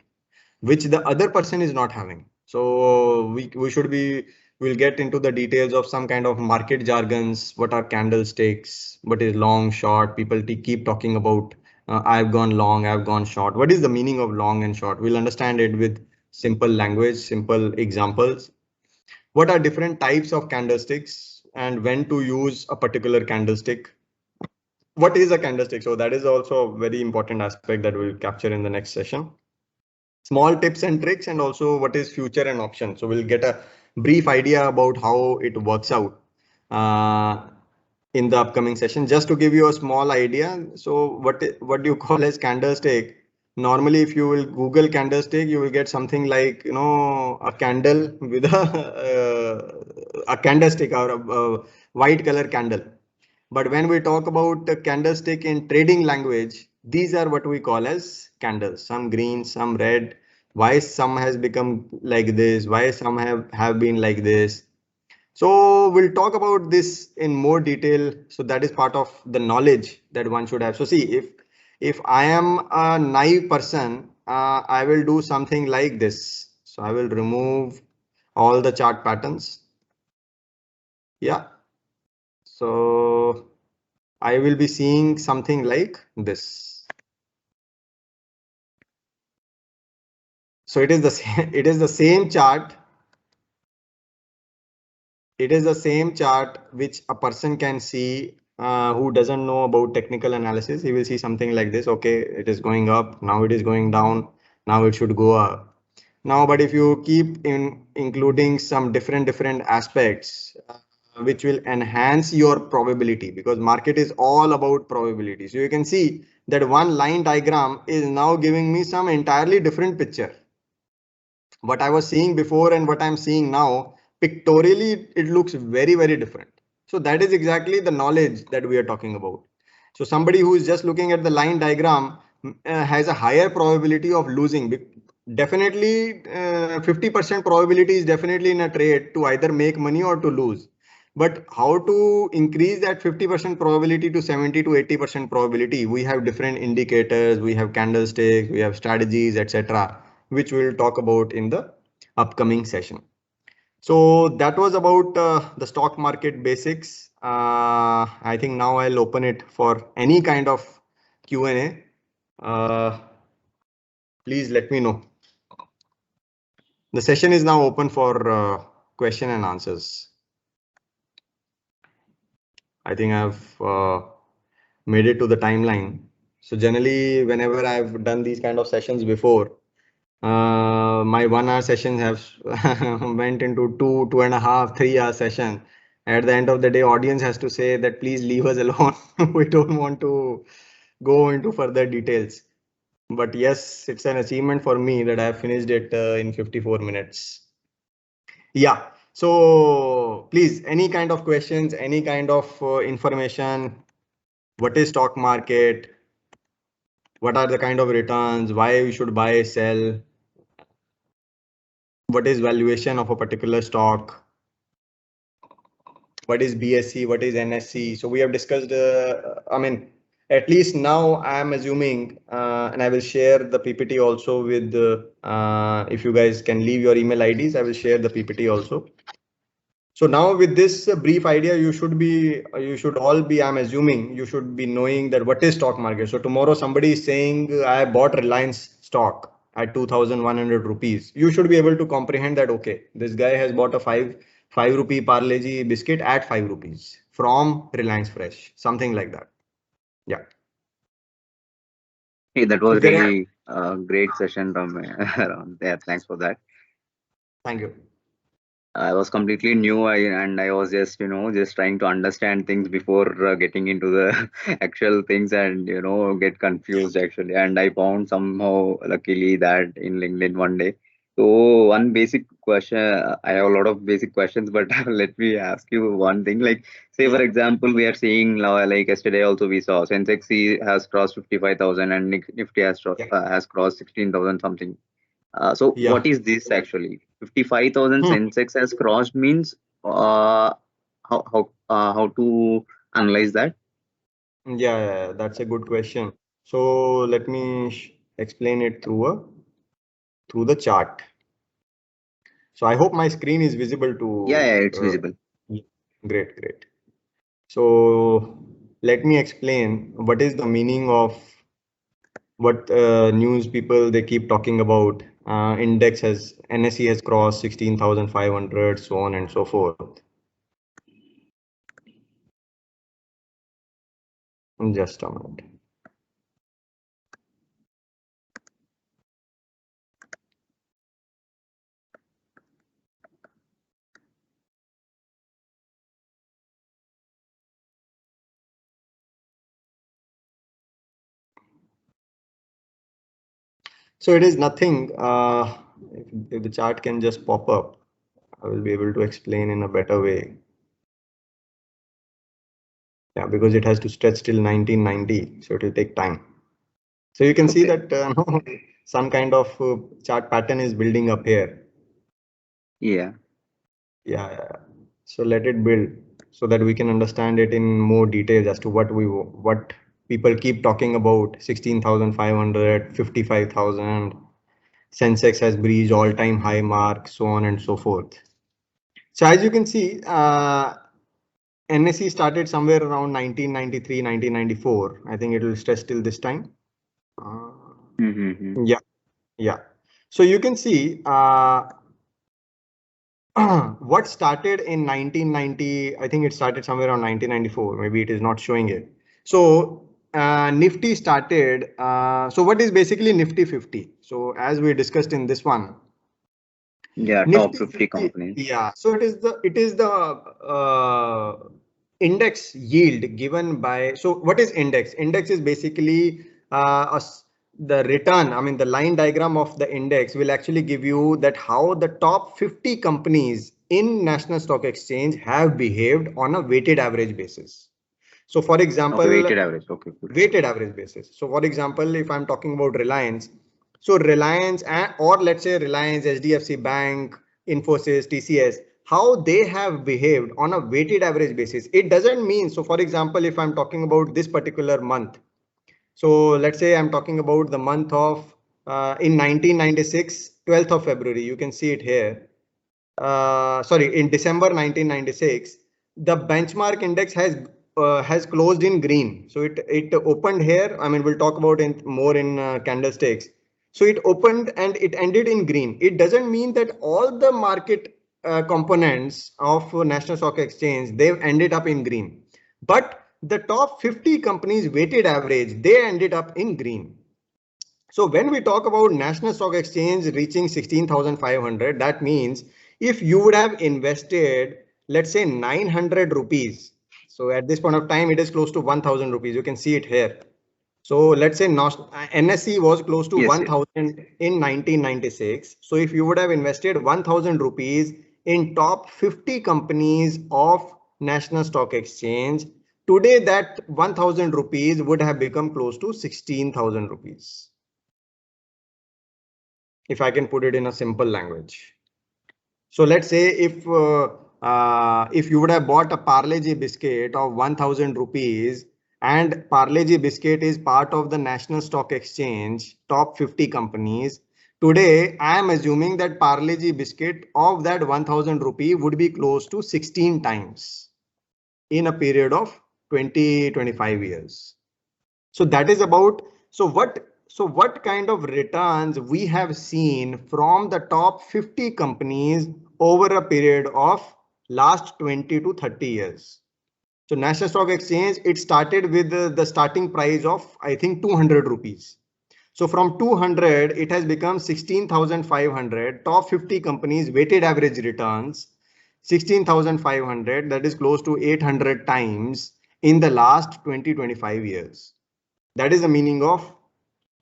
which the other person is not having. So we should be, we'll get into the details of some kind of market jargons. What are candlesticks? What is long, short? People keep talking about I've gone long, I've gone short. What is the meaning of long and short? We'll understand it with simple language, simple examples. What are different types of candlesticks and when to use a particular candlestick? What is a candlestick? So that is also a very important aspect that we'll capture in the next session. Small tips and tricks, and also what is future and option. So we'll get a brief idea about how it works out in the upcoming session. Just to give you a small idea, so what do you call as candlestick? Normally, if you will Google candlestick, you will get something like a candle with a candlestick or a white color candle. But when we talk about the candlestick in trading language, these are what we call as candles. Some green, some red. Why some has become like this? Why some have been like this? So we'll talk about this in more detail. So that is part of the knowledge that one should have. So see, if I am a naive person, I will do something like this. So I will remove all the chart patterns. Yeah. So I will be seeing something like this. So it is the same, it is the same chart. It is the same chart which a person can see who doesn't know about technical analysis. He will see something like this. Okay, it is going up. Now it is going down. Now it should go up. Now, but if you keep including some different aspects, which will enhance your probability, because market is all about probability. So you can see that one line diagram is now giving me some entirely different picture. What I was seeing before and what I'm seeing now, pictorially, it looks very, very different. So that is exactly the knowledge that we are talking about. So somebody who is just looking at the line diagram has a higher probability of losing. Definitely 50% probability is definitely in a trade to either make money or to lose. But how to increase that 50% probability to 70 to 80% probability? We have different indicators, we have candlesticks, we have strategies, etc., which we'll talk about in the upcoming session. So that was about the stock market basics. I think now I'll open it for any kind of Q&A, please let me know. The session is now open for question and answers. I think I've made it to the timeline. So generally, whenever I've done these kind of sessions before, my 1 hour sessions have went into 2.5, 3 hour session. At the end of the day, audience has to say that please leave us alone. We don't want to go into further details. But yes, it's an achievement for me that I have finished it in 54 minutes. Yeah. So please, any kind of questions, any kind of information. What is stock market? What are the kind of returns? Why we should buy, sell? What is valuation of a particular stock? What is BSE? What is NSE? So we have discussed, I mean, at least now I am assuming, and I will share the PPT also with, if you guys can leave your email IDs, I will share the PPT also. So now with this brief idea, you should all be, I'm assuming you should be knowing that what is stock market. So tomorrow somebody is saying I bought Reliance stock at 2,100 rupees. You should be able to comprehend that, okay, this guy has bought a 5 rupee Parle-G biscuit at 5 rupees from Reliance Fresh, something like that. Yeah.
Hey, that was really a great session, Ram. Yeah, thanks for that.
Thank you.
I was completely new and I was just, just trying to understand things before getting into the actual things and, get confused actually. And I found somehow, luckily, that in LinkedIn one day. So one basic question, I have a lot of basic questions, but let me ask you one thing. Like, say, for example, we are seeing like yesterday also we saw Sensex has crossed 55,000 and Nifty has crossed 16,000 something. So
Yeah.
what is this actually? 55,000 Sensex has crossed means how to analyze that?
Yeah, that's a good question. So let me explain it through the chart. So I hope my screen is visible to.
Yeah, it's visible.
Great. So let me explain what is the meaning of what news people they keep talking about. Index has NSE has crossed 16,500, so on and so forth. Just a minute. So it is nothing. If the chart can just pop up, I will be able to explain in a better way. Yeah, because it has to stretch till 1990, so it will take time. So you can see that some kind of chart pattern is building up here.
Yeah.
Yeah. So let it build so that we can understand it in more details as to what people keep talking about. 16,500, 55,000. Sensex has breached all-time high mark, so on and so forth. So as you can see, NSE started somewhere around 1993, 1994. I think it will stretch till this time. Yeah. So you can see what started in 1990. I think it started somewhere around 1994. Maybe it is not showing it. So Nifty started. So what is basically Nifty 50? So as we discussed in this one.
Yeah,
Nifty
top 50 companies.
Yeah. So it is the index yield given by. So what is index? Index is basically the return. I mean, the line diagram of the index will actually give you that how the top 50 companies in National Stock Exchange have behaved on a weighted average basis. So for example,
weighted average. Okay.
Weighted average basis. So for example, if I'm talking about Reliance, so Reliance or let's say Reliance, HDFC Bank, Infosys, TCS, how they have behaved on a weighted average basis. It doesn't mean, so for example, if I'm talking about this particular month, so let's say I'm talking about the month of in 1996, 12th of February, you can see it here. Sorry, in December 1996, the benchmark index has has closed in green. So it opened here. I mean, we'll talk about it more in candlesticks. So it opened and it ended in green. It doesn't mean that all the market components of National Stock Exchange, they've ended up in green. But the top 50 companies weighted average, they ended up in green. So when we talk about National Stock Exchange reaching 16,500, that means if you would have invested, let's say 900 rupees. So at this point of time, it is close to 1,000 rupees. You can see it here. So let's say NSE was close to 1,000 in 1996. So if you would have invested 1,000 rupees in top 50 companies of National Stock Exchange, today that 1,000 rupees would have become close to 16,000 rupees. If I can put it in a simple language. So let's say if you would have bought a Parle-G biscuit of 1,000 rupees, and Parle-G biscuit is part of the National Stock Exchange top 50 companies. Today, I am assuming that Parle-G biscuit of that 1,000 rupee would be close to 16 times in a period of 20-25 years. So that is about, so what kind of returns we have seen from the top 50 companies over a period of last 20 to 30 years. So National Stock Exchange, it started with the starting price of, I think, 200 rupees. So from 200, it has become 16,500. Top 50 companies weighted average returns, 16,500, that is close to 800 times in the last 20-25 years. That is the meaning of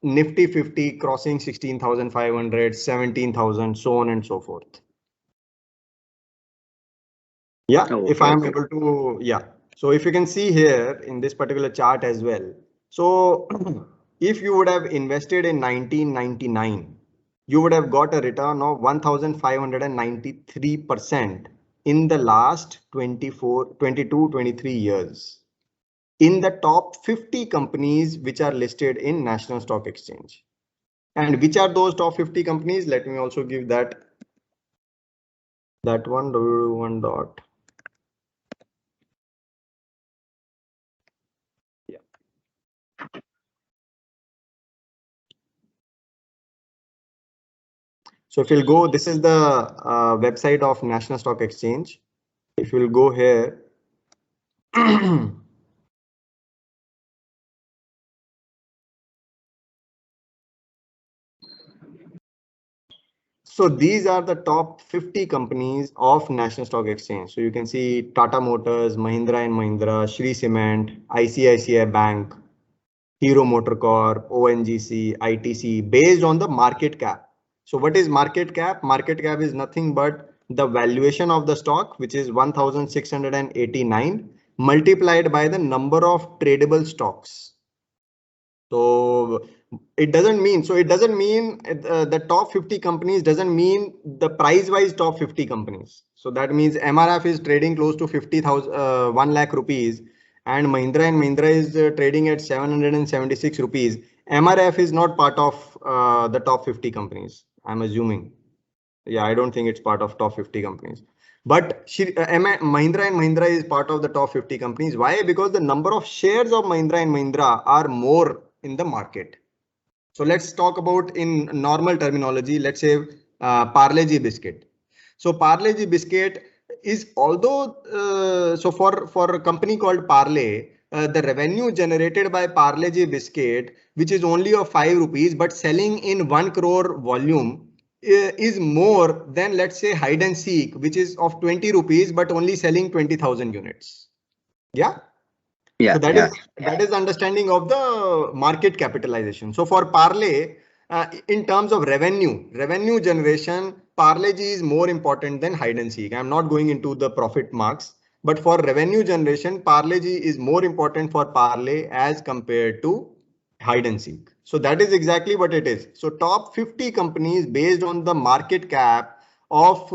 Nifty 50 crossing 16,500, 17,000, so on and so forth. Yeah, if I am able to, yeah. So if you can see here in this particular chart as well. So if you would have invested in 1999, you would have got a return of 1,593% in the last 22-23 years. In the top 50 companies which are listed in National Stock Exchange. And which are those top 50 companies? Let me also give that one dot. Yeah. So if you'll go, this is the website of National Stock Exchange. If you'll go here. So these are the top 50 companies of National Stock Exchange. So you can see Tata Motors, Mahindra and Mahindra, Shree Cement, ICICI Bank, Hero MotoCorp, ONGC, ITC, based on the market cap. So what is market cap? Market cap is nothing but the valuation of the stock, which is 1,689 multiplied by the number of tradable stocks. So it doesn't mean, the top 50 companies doesn't mean the price wise top 50 companies. So that means MRF is trading close to 50,000, 1 lakh rupees, and Mahindra is trading at 776 rupees. MRF is not part of the top 50 companies, I'm assuming. Yeah, I don't think it's part of top 50 companies. But Mahindra and Mahindra is part of the top 50 companies. Why? Because the number of shares of Mahindra and Mahindra are more in the market. So let's talk about in normal terminology, let's say Parle-G biscuit. So Parle-G biscuit is, although so for a company called Parle, the revenue generated by Parle-G biscuit, which is only of 5 rupees, but selling in 1 crore volume, is more than, let's say, hide and seek, which is of 20 rupees, but only selling 20,000 units. Yeah. Yeah, so that is understanding of the market capitalization. So for Parle, in terms of revenue generation, Parle-G is more important than hide and seek. I'm not going into the profit marks, but for revenue generation, Parle-G is more important for Parle as compared to hide and seek. So that is exactly what it is. So top 50 companies based on the market cap of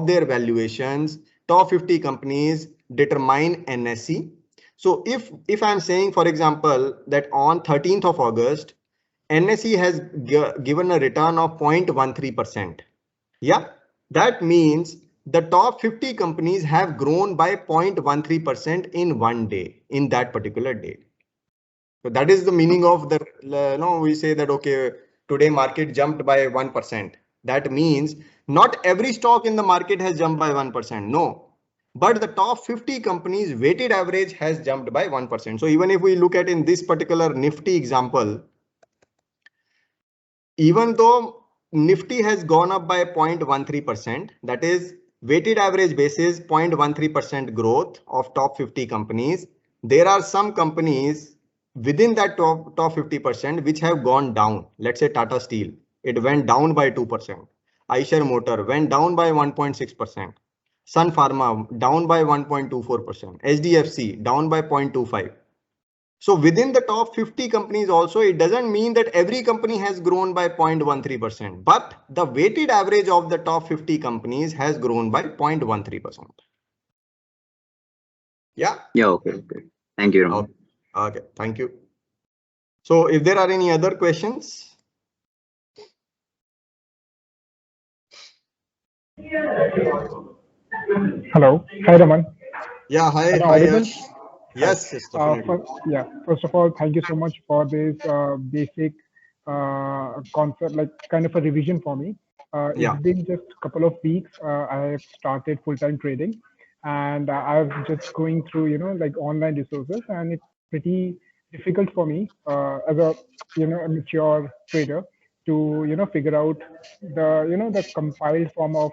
their valuations, top 50 companies determine NSE. So if I'm saying, for example, that on 13th of August, NSE has given a return of 0.13%. Yeah, that means the top 50 companies have grown by 0.13% in one day, in that particular day. So that is the meaning of the, we say that, okay, today market jumped by 1%. That means not every stock in the market has jumped by 1%. No, but the top 50 companies weighted average has jumped by 1%. So even if we look at in this particular Nifty example, even though Nifty has gone up by 0.13%, that is weighted average basis 0.13% growth of top 50 companies, there are some companies within that top 50% which have gone down. Let's say Tata Steel, it went down by 2%. Eicher Motor went down by 1.6%. Sun Pharma down by 1.24%. HDFC down by 0.25%. So within the top 50 companies also, it doesn't mean that every company has grown by 0.13%, but the weighted average of the top 50 companies has grown by 0.13%. Yeah.
Yeah. Okay. Thank you, Raman.
Okay. Thank you. So if there are any other questions.
Hello. Hi, Raman.
Yeah. Hi. Yash. Yes.
First of all, thank you so much for this basic concept, like kind of a revision for me. It's been just a couple of weeks. I have started full-time trading, and I've just going through, like online resources, and it's pretty difficult for me as a, a mature trader to, figure out the, the compiled form of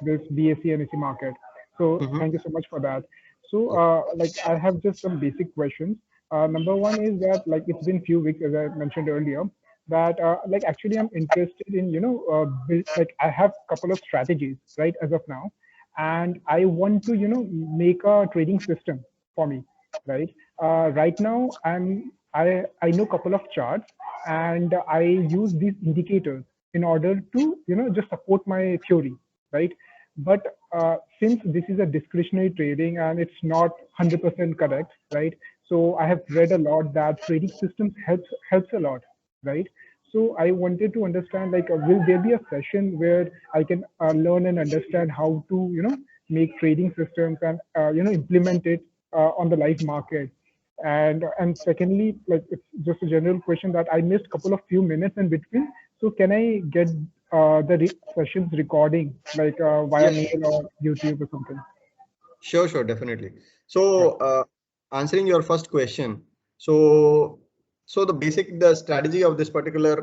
this BSE NSE market. So thank you so much for that. So, like, I have just some basic questions. Number one is that, like, it's been few weeks, as I mentioned earlier, that, like, actually, I'm interested in, like, I have a couple of strategies, right, as of now, and I want to, make a trading system for me, right? Right now, I know a couple of charts, and I use these indicators in order to, just support my theory, right? But since this is a discretionary trading and it's not 100% correct, right? So I have read a lot that trading systems helps a lot, right? So I wanted to understand, like, will there be a session where I can learn and understand how to, make trading systems and implement it on the live market? And secondly, like, it's just a general question that I missed a couple of few minutes in between. So can I get the sessions recording, like via mail or YouTube or something?
Sure, definitely. So answering your first question, so the strategy of this particular,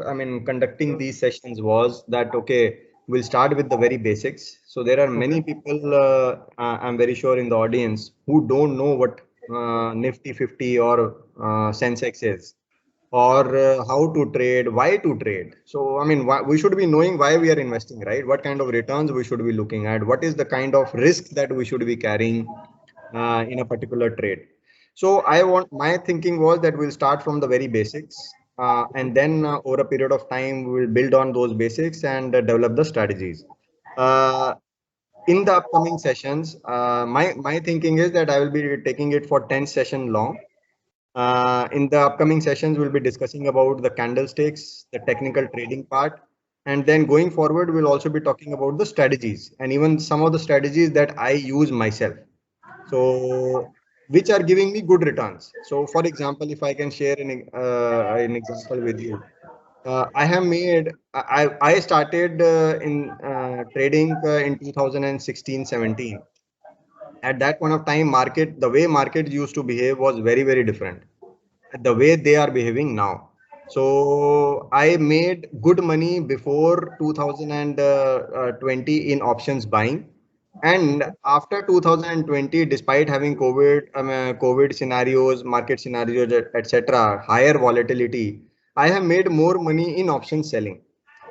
conducting these sessions was that, okay, we'll start with the very basics. So there are many people, I'm very sure in the audience, who don't know what Nifty 50 or Sensex is, or how to trade, why to trade. So, we should be knowing why we are investing, right? What kind of returns we should be looking at, what is the kind of risk that we should be carrying in a particular trade. So my thinking was that we'll start from the very basics, and then over a period of time, we will build on those basics and develop the strategies. In the upcoming sessions, my thinking is that I will be taking it for 10 sessions long. In the upcoming sessions, we'll be discussing about the candlesticks, the technical trading part, and then going forward, we'll also be talking about the strategies and even some of the strategies that I use myself. So, which are giving me good returns. So, for example, if I can share an example with you, I started in trading in 2016-17. At that point of time, the way market used to behave was very, very different. The way they are behaving now. So I made good money before 2020 in options buying. And after 2020, despite having COVID scenarios, market scenarios, etc., higher volatility, I have made more money in option selling.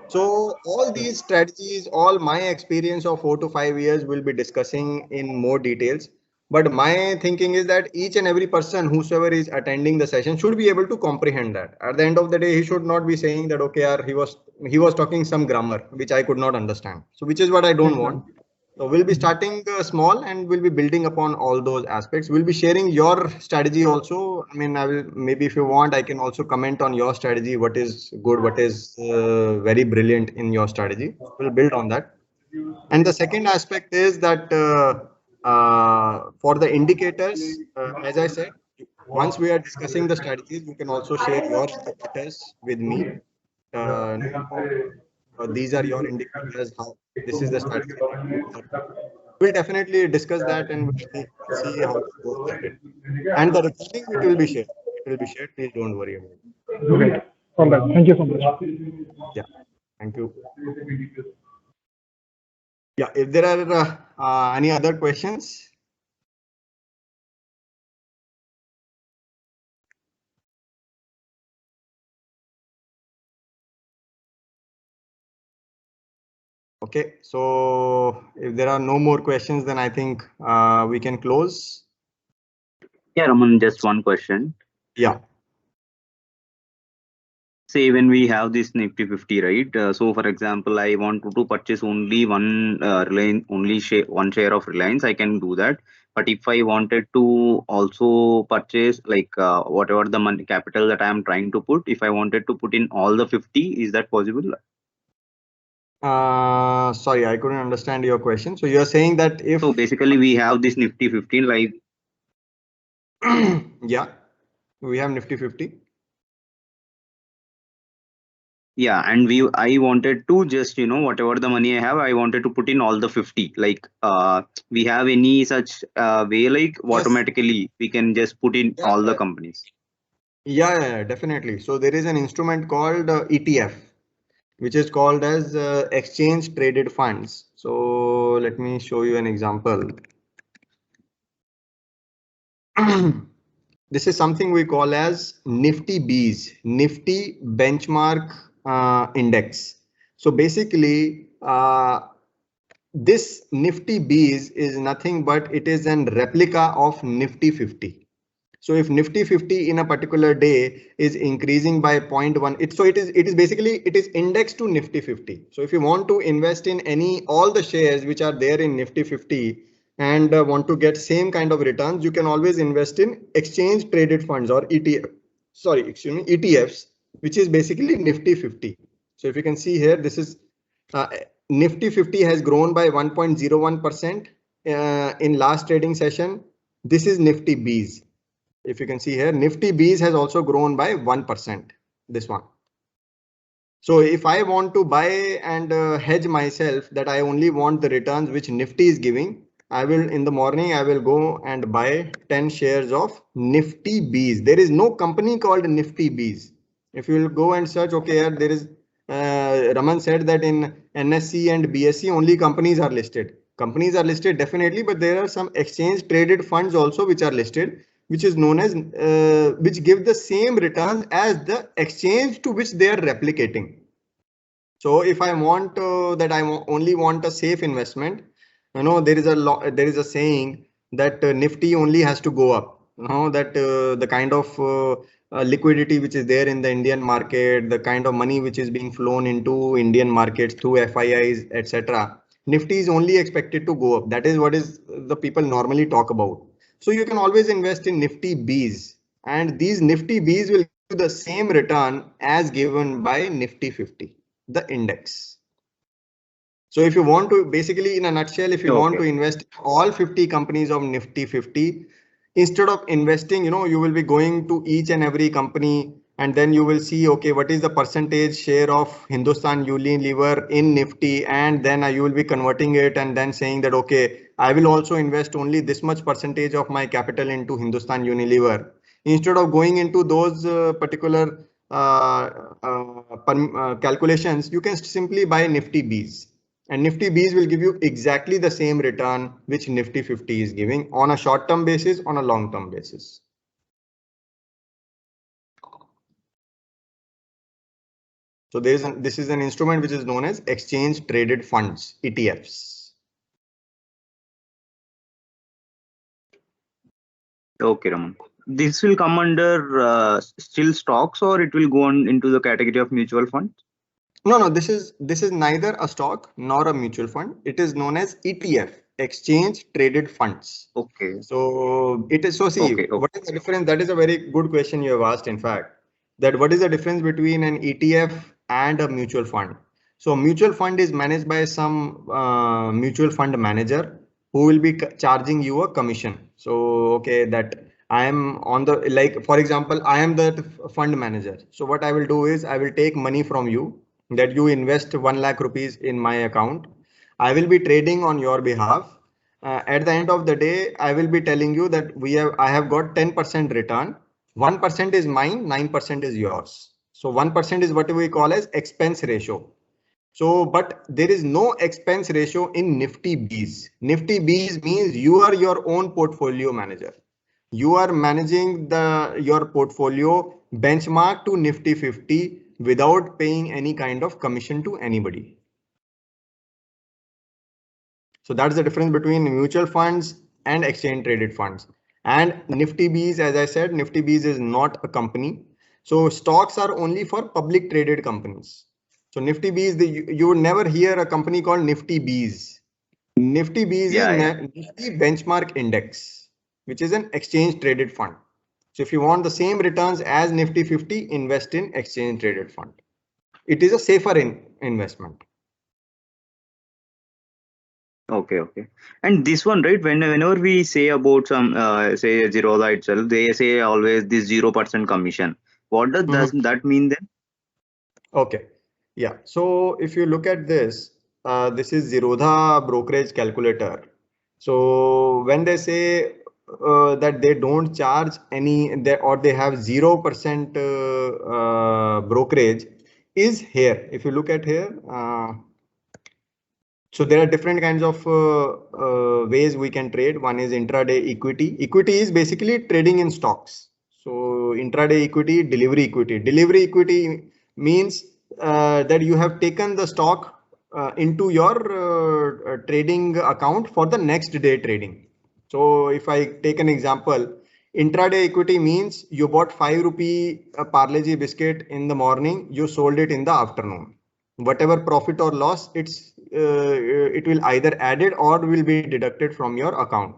So all these strategies, all my experience of 4 to 5 years, will be discussing in more details. But my thinking is that each and every person, whosoever is attending the session, should be able to comprehend that. At the end of the day, he should not be saying that, okay, he was talking some grammar which I could not understand. So which is what I don't want. So we'll be starting small and we'll be building upon all those aspects. We'll be sharing your strategy also. I will, maybe if you want, I can also comment on your strategy. What is good, what is very brilliant in your strategy. We'll build on that. And the second aspect is that for the indicators, as I said, once we are discussing the strategies, you can also share your indicators with me. These are your indicators, how this is the strategy. We'll definitely discuss that and we'll see how to go about it. And the recording, it will be shared. It will be shared. Please don't worry about it.
Great. All right. Thank you so much.
Yeah. Thank you. Yeah. If there are any other questions. Okay, so if there are no more questions, then I think we can close.
Yeah, Raman, just one question.
Yeah.
Say when we have this Nifty 50, right? So for example, I want to purchase only one Reliance, one share of Reliance, I can do that. But if I wanted to also purchase like whatever the money capital that I am trying to put, if I wanted to put in all the 50, is that possible?
Sorry, I couldn't understand your question. So you're saying that if
so basically we have this Nifty 15 like
yeah, we have Nifty 50.
Yeah, and I wanted to just whatever the money I have, I wanted to put in all the 50. Like we have any such way like
Yes.
automatically we can just put in all the companies.
Yeah, definitely. So there is an instrument called ETF, which is called as exchange traded funds. So let me show you an example. This is something we call as Nifty Bees, Nifty Benchmark Index. So basically, this Nifty Bees is nothing but it is a replica of Nifty 50. So if Nifty 50 in a particular day is increasing by 0.1, it is basically it is indexed to Nifty 50. So if you want to invest in all the shares which are there in Nifty 50 and want to get same kind of returns, you can always invest in exchange traded funds or ETF. Sorry, excuse me, ETFs, which is basically Nifty 50. So if you can see here, this is Nifty 50 has grown by 1.01% in last trading session. This is Nifty Bees. If you can see here, Nifty Bees has also grown by 1%. This one. So if I want to buy and hedge myself that I only want the returns which Nifty is giving, I will in the morning I will go and buy 10 shares of Nifty Bees. There is no company called Nifty Bees. If you will go and search, okay, there is Raman said that in NSE and BSE only companies are listed. Companies are listed definitely, but there are some exchange traded funds also which are listed, which is known as which give the same returns as the exchange to which they are replicating. So if I want that I only want a safe investment, there is a saying that Nifty only has to go up. That the kind of liquidity which is there in the Indian market, the kind of money which is being flown into Indian markets through FIIs, etc. Nifty is only expected to go up. That is what is the people normally talk about. So you can always invest in Nifty Bees, and these Nifty Bees will give the same return as given by Nifty 50, the index. So if you want to, basically in a nutshell, if you want to invest all 50 companies of Nifty 50, instead of investing, you will be going to each and every company and then you will see, okay, what is the percentage share of Hindustan Unilever in Nifty, and then you will be converting it and then saying that, okay, I will also invest only this much percentage of my capital into Hindustan Unilever. Instead of going into those particular calculations, you can simply buy Nifty Bees. And Nifty Bees will give you exactly the same return which Nifty 50 is giving on a short-term basis, on a long-term basis. So this is an instrument which is known as exchange traded funds, ETFs.
Okay, Raman. This will come under still stocks, or it will go on into the category of mutual funds?
No, this is neither a stock nor a mutual fund. It is known as ETF, exchange traded funds.
Okay.
So it is, so see, what is the difference? That is a very good question you have asked, in fact, that what is the difference between an ETF and a mutual fund? So mutual fund is managed by some mutual fund manager who will be charging you a commission. So, okay, that I am on the, like, for example, I am the fund manager. So what I will do is I will take money from you that you invest 1 lakh rupees in my account. I will be trading on your behalf. At the end of the day, I will be telling you that I have got 10% return. 1% is mine, 9% is yours. So 1% is what we call as expense ratio. So, but there is no expense ratio in Nifty Bees. Nifty Bees means you are your own portfolio manager. You are managing your portfolio benchmark to Nifty 50 without paying any kind of commission to anybody. So that's the difference between mutual funds and exchange traded funds. And Nifty Bees, as I said, Nifty Bees is not a company. So stocks are only for public traded companies. So Nifty Bees, you would never hear a company called Nifty Bees. Nifty Bees is Nifty Benchmark Index, which is an exchange traded fund. So if you want the same returns as Nifty 50, invest in exchange traded fund. It is a safer investment.
Okay. And this one, right? Whenever we say about some, say Zerodha itself, they say always this 0% commission. What does that mean then?
Okay. Yeah. So if you look at this, this is Zerodha brokerage calculator. So when they say that they don't charge any, or they have 0% brokerage, is here. If you look at here, so there are different kinds of ways we can trade. One is intraday equity. Equity is basically trading in stocks. So intraday equity, delivery equity. Delivery equity means that you have taken the stock into your trading account for the next day trading. So if I take an example, intraday equity means you bought 5 rupee Parle-G biscuit in the morning, you sold it in the afternoon. Whatever profit or loss, it will either added or will be deducted from your account.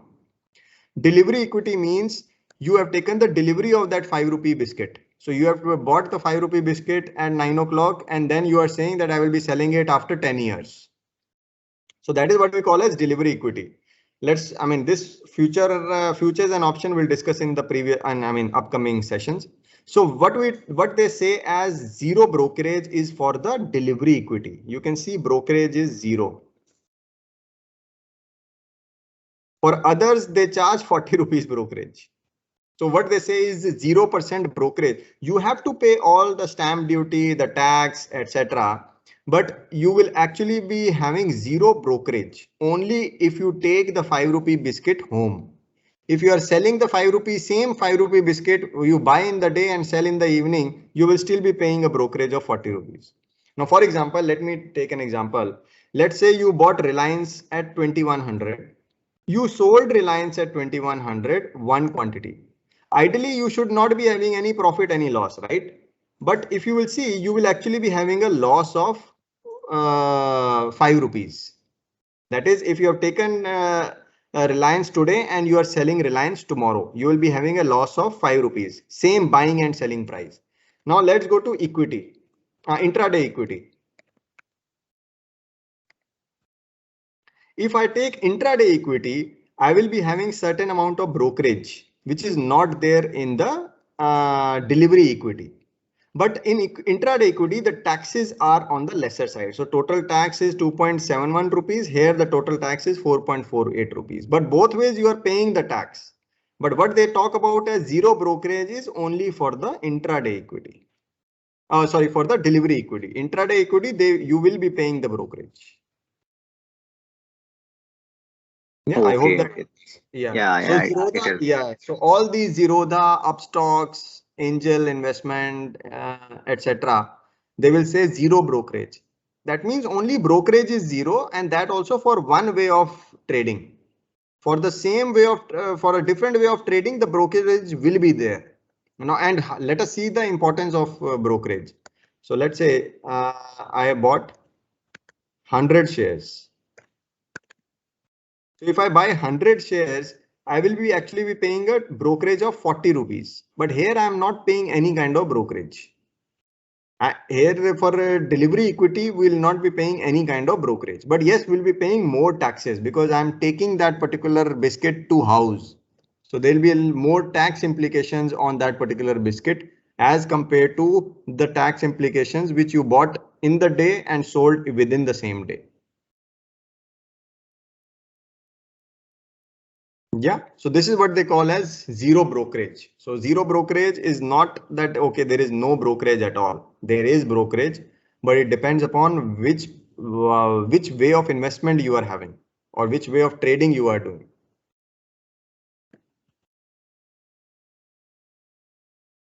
Delivery equity means you have taken the delivery of that 5 rupee biscuit. So you have bought the 5 rupee biscuit at 9 o'clock and then you are saying that I will be selling it after 10 years. So that is what we call as delivery equity. This futures and option we'll discuss in the previous and upcoming sessions. So what they say as zero brokerage is for the delivery equity. You can see brokerage is 0. For others, they charge 40 rupees brokerage. So what they say is 0% brokerage. You have to pay all the stamp duty, the tax, etc. But you will actually be having 0 brokerage only if you take the 5 rupee biscuit home. If you are selling the 5 rupee, same 5 rupee biscuit you buy in the day and sell in the evening, you will still be paying a brokerage of 40 rupees. Now, for example, let me take an example. Let's say you bought Reliance at 2100. You sold Reliance at 2100, one quantity. Ideally, you should not be having any profit, any loss, right? But if you will see, you will actually be having a loss of 5 rupees. That is, if you have taken Reliance today and you are selling Reliance tomorrow, you will be having a loss of 5 rupees. Same buying and selling price. Now let's go to equity, intraday equity. If I take intraday equity, I will be having certain amount of brokerage, which is not there in the delivery equity. But in intraday equity, the taxes are on the lesser side. So total tax is 2.71 rupees. Here the total tax is 4.48 rupees. But both ways you are paying the tax. But what they talk about as zero brokerage is only for the intraday equity. For the delivery equity. Intraday equity, you will be paying the brokerage. Yeah, okay. I hope that. Yeah. So all these Zerodha, Upstocks, Angel Investment, etc. They will say zero brokerage. That means only brokerage is 0, and that also for one way of trading. For the same way of for a different way of trading, the brokerage will be there. And let us see the importance of brokerage. So let's say I bought 100 shares. So if I buy 100 shares, I will be actually be paying a brokerage of 40 rupees. But here I am not paying any kind of brokerage. Here for delivery equity, we will not be paying any kind of brokerage, but yes, we'll be paying more taxes because I'm taking that particular biscuit to house. So there'll be more tax implications on that particular biscuit as compared to the tax implications which you bought in the day and sold within the same day. Yeah, so this is what they call as zero brokerage. So zero brokerage is not that, okay, there is no brokerage at all. There is brokerage, but it depends upon which way of investment you are having or which way of trading you are doing.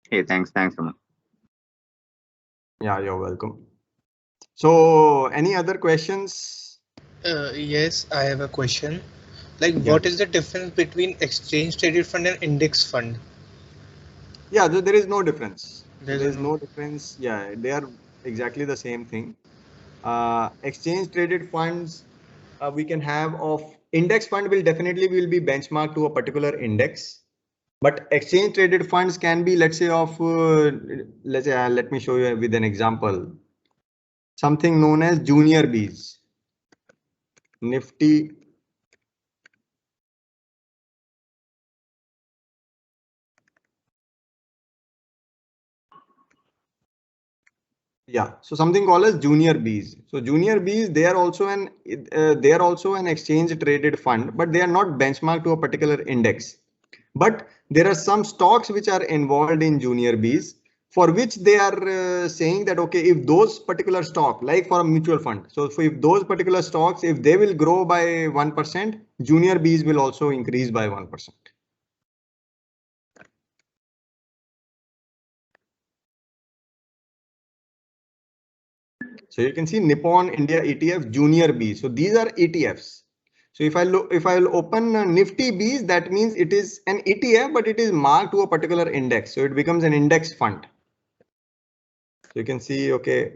Hey, thanks Aman.
Yeah, you're welcome. So any other questions?
Yes, I have a question. Like, what is the difference between exchange traded fund and index fund?
Yeah, there is no difference. There is no difference. Yeah, they are exactly the same thing. Exchange traded funds we can have of index fund will definitely be benchmarked to a particular index. But exchange traded funds can be, let's say, of let's say, let me show you with an example. Something known as junior Bs, Nifty. Yeah, so something called as junior Bs. So junior Bs, they are also an exchange traded fund, but they are not benchmarked to a particular index. But there are some stocks which are involved in junior Bs for which they are saying that, okay, if those particular stock, like for a mutual fund, so if those particular stocks, if they will grow by 1%, junior Bs will also increase by 1%. So you can see Nippon India ETF Junior B. So these are ETFs. So if I will open Nifty Bs, that means it is an ETF, but it is marked to a particular index. So it becomes an index fund. So you can see, okay,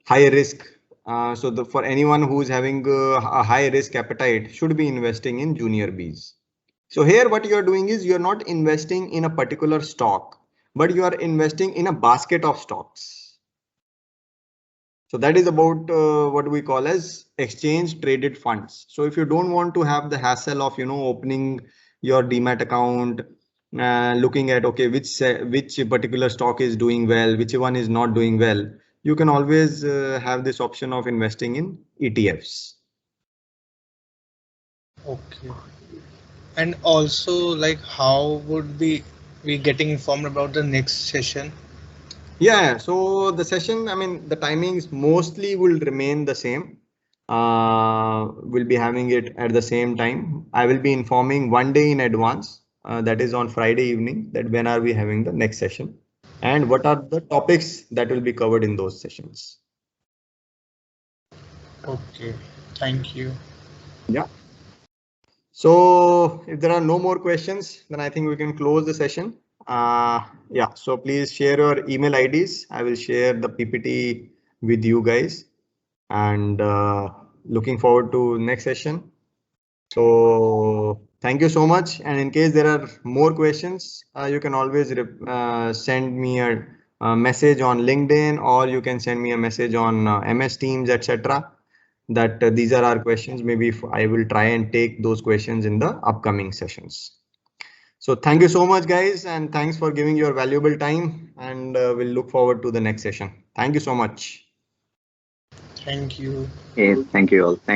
high risk. So for anyone who is having a high risk appetite should be investing in Junior Bs. So here what you are doing is you are not investing in a particular stock, but you are investing in a basket of stocks. So that is about what we call as exchange traded funds. So if you don't want to have the hassle of, opening your Demat account, looking at, okay, which particular stock is doing well, which one is not doing well, you can always have this option of investing in ETFs.
Okay. And also, like, how would we getting informed about the next session?
Yeah, so the session, I mean, the timings mostly will remain the same. We'll be having it at the same time. I will be informing one day in advance, that is on Friday evening, that when are we having the next session and what are the topics that will be covered in those sessions.
Okay, thank you.
Yeah. So if there are no more questions, then I think we can close the session. Yeah, so please share your email IDs. I will share the PPT with you guys and looking forward to next session. So thank you so much. And in case there are more questions, you can always send me a message on LinkedIn, or you can send me a message on MS Teams, etc. That these are our questions. Maybe I will try and take those questions in the upcoming sessions. So thank you so much, guys, and thanks for giving your valuable time. And we'll look forward to the next session. Thank you so much.
Thank you.
Hey, thank you all.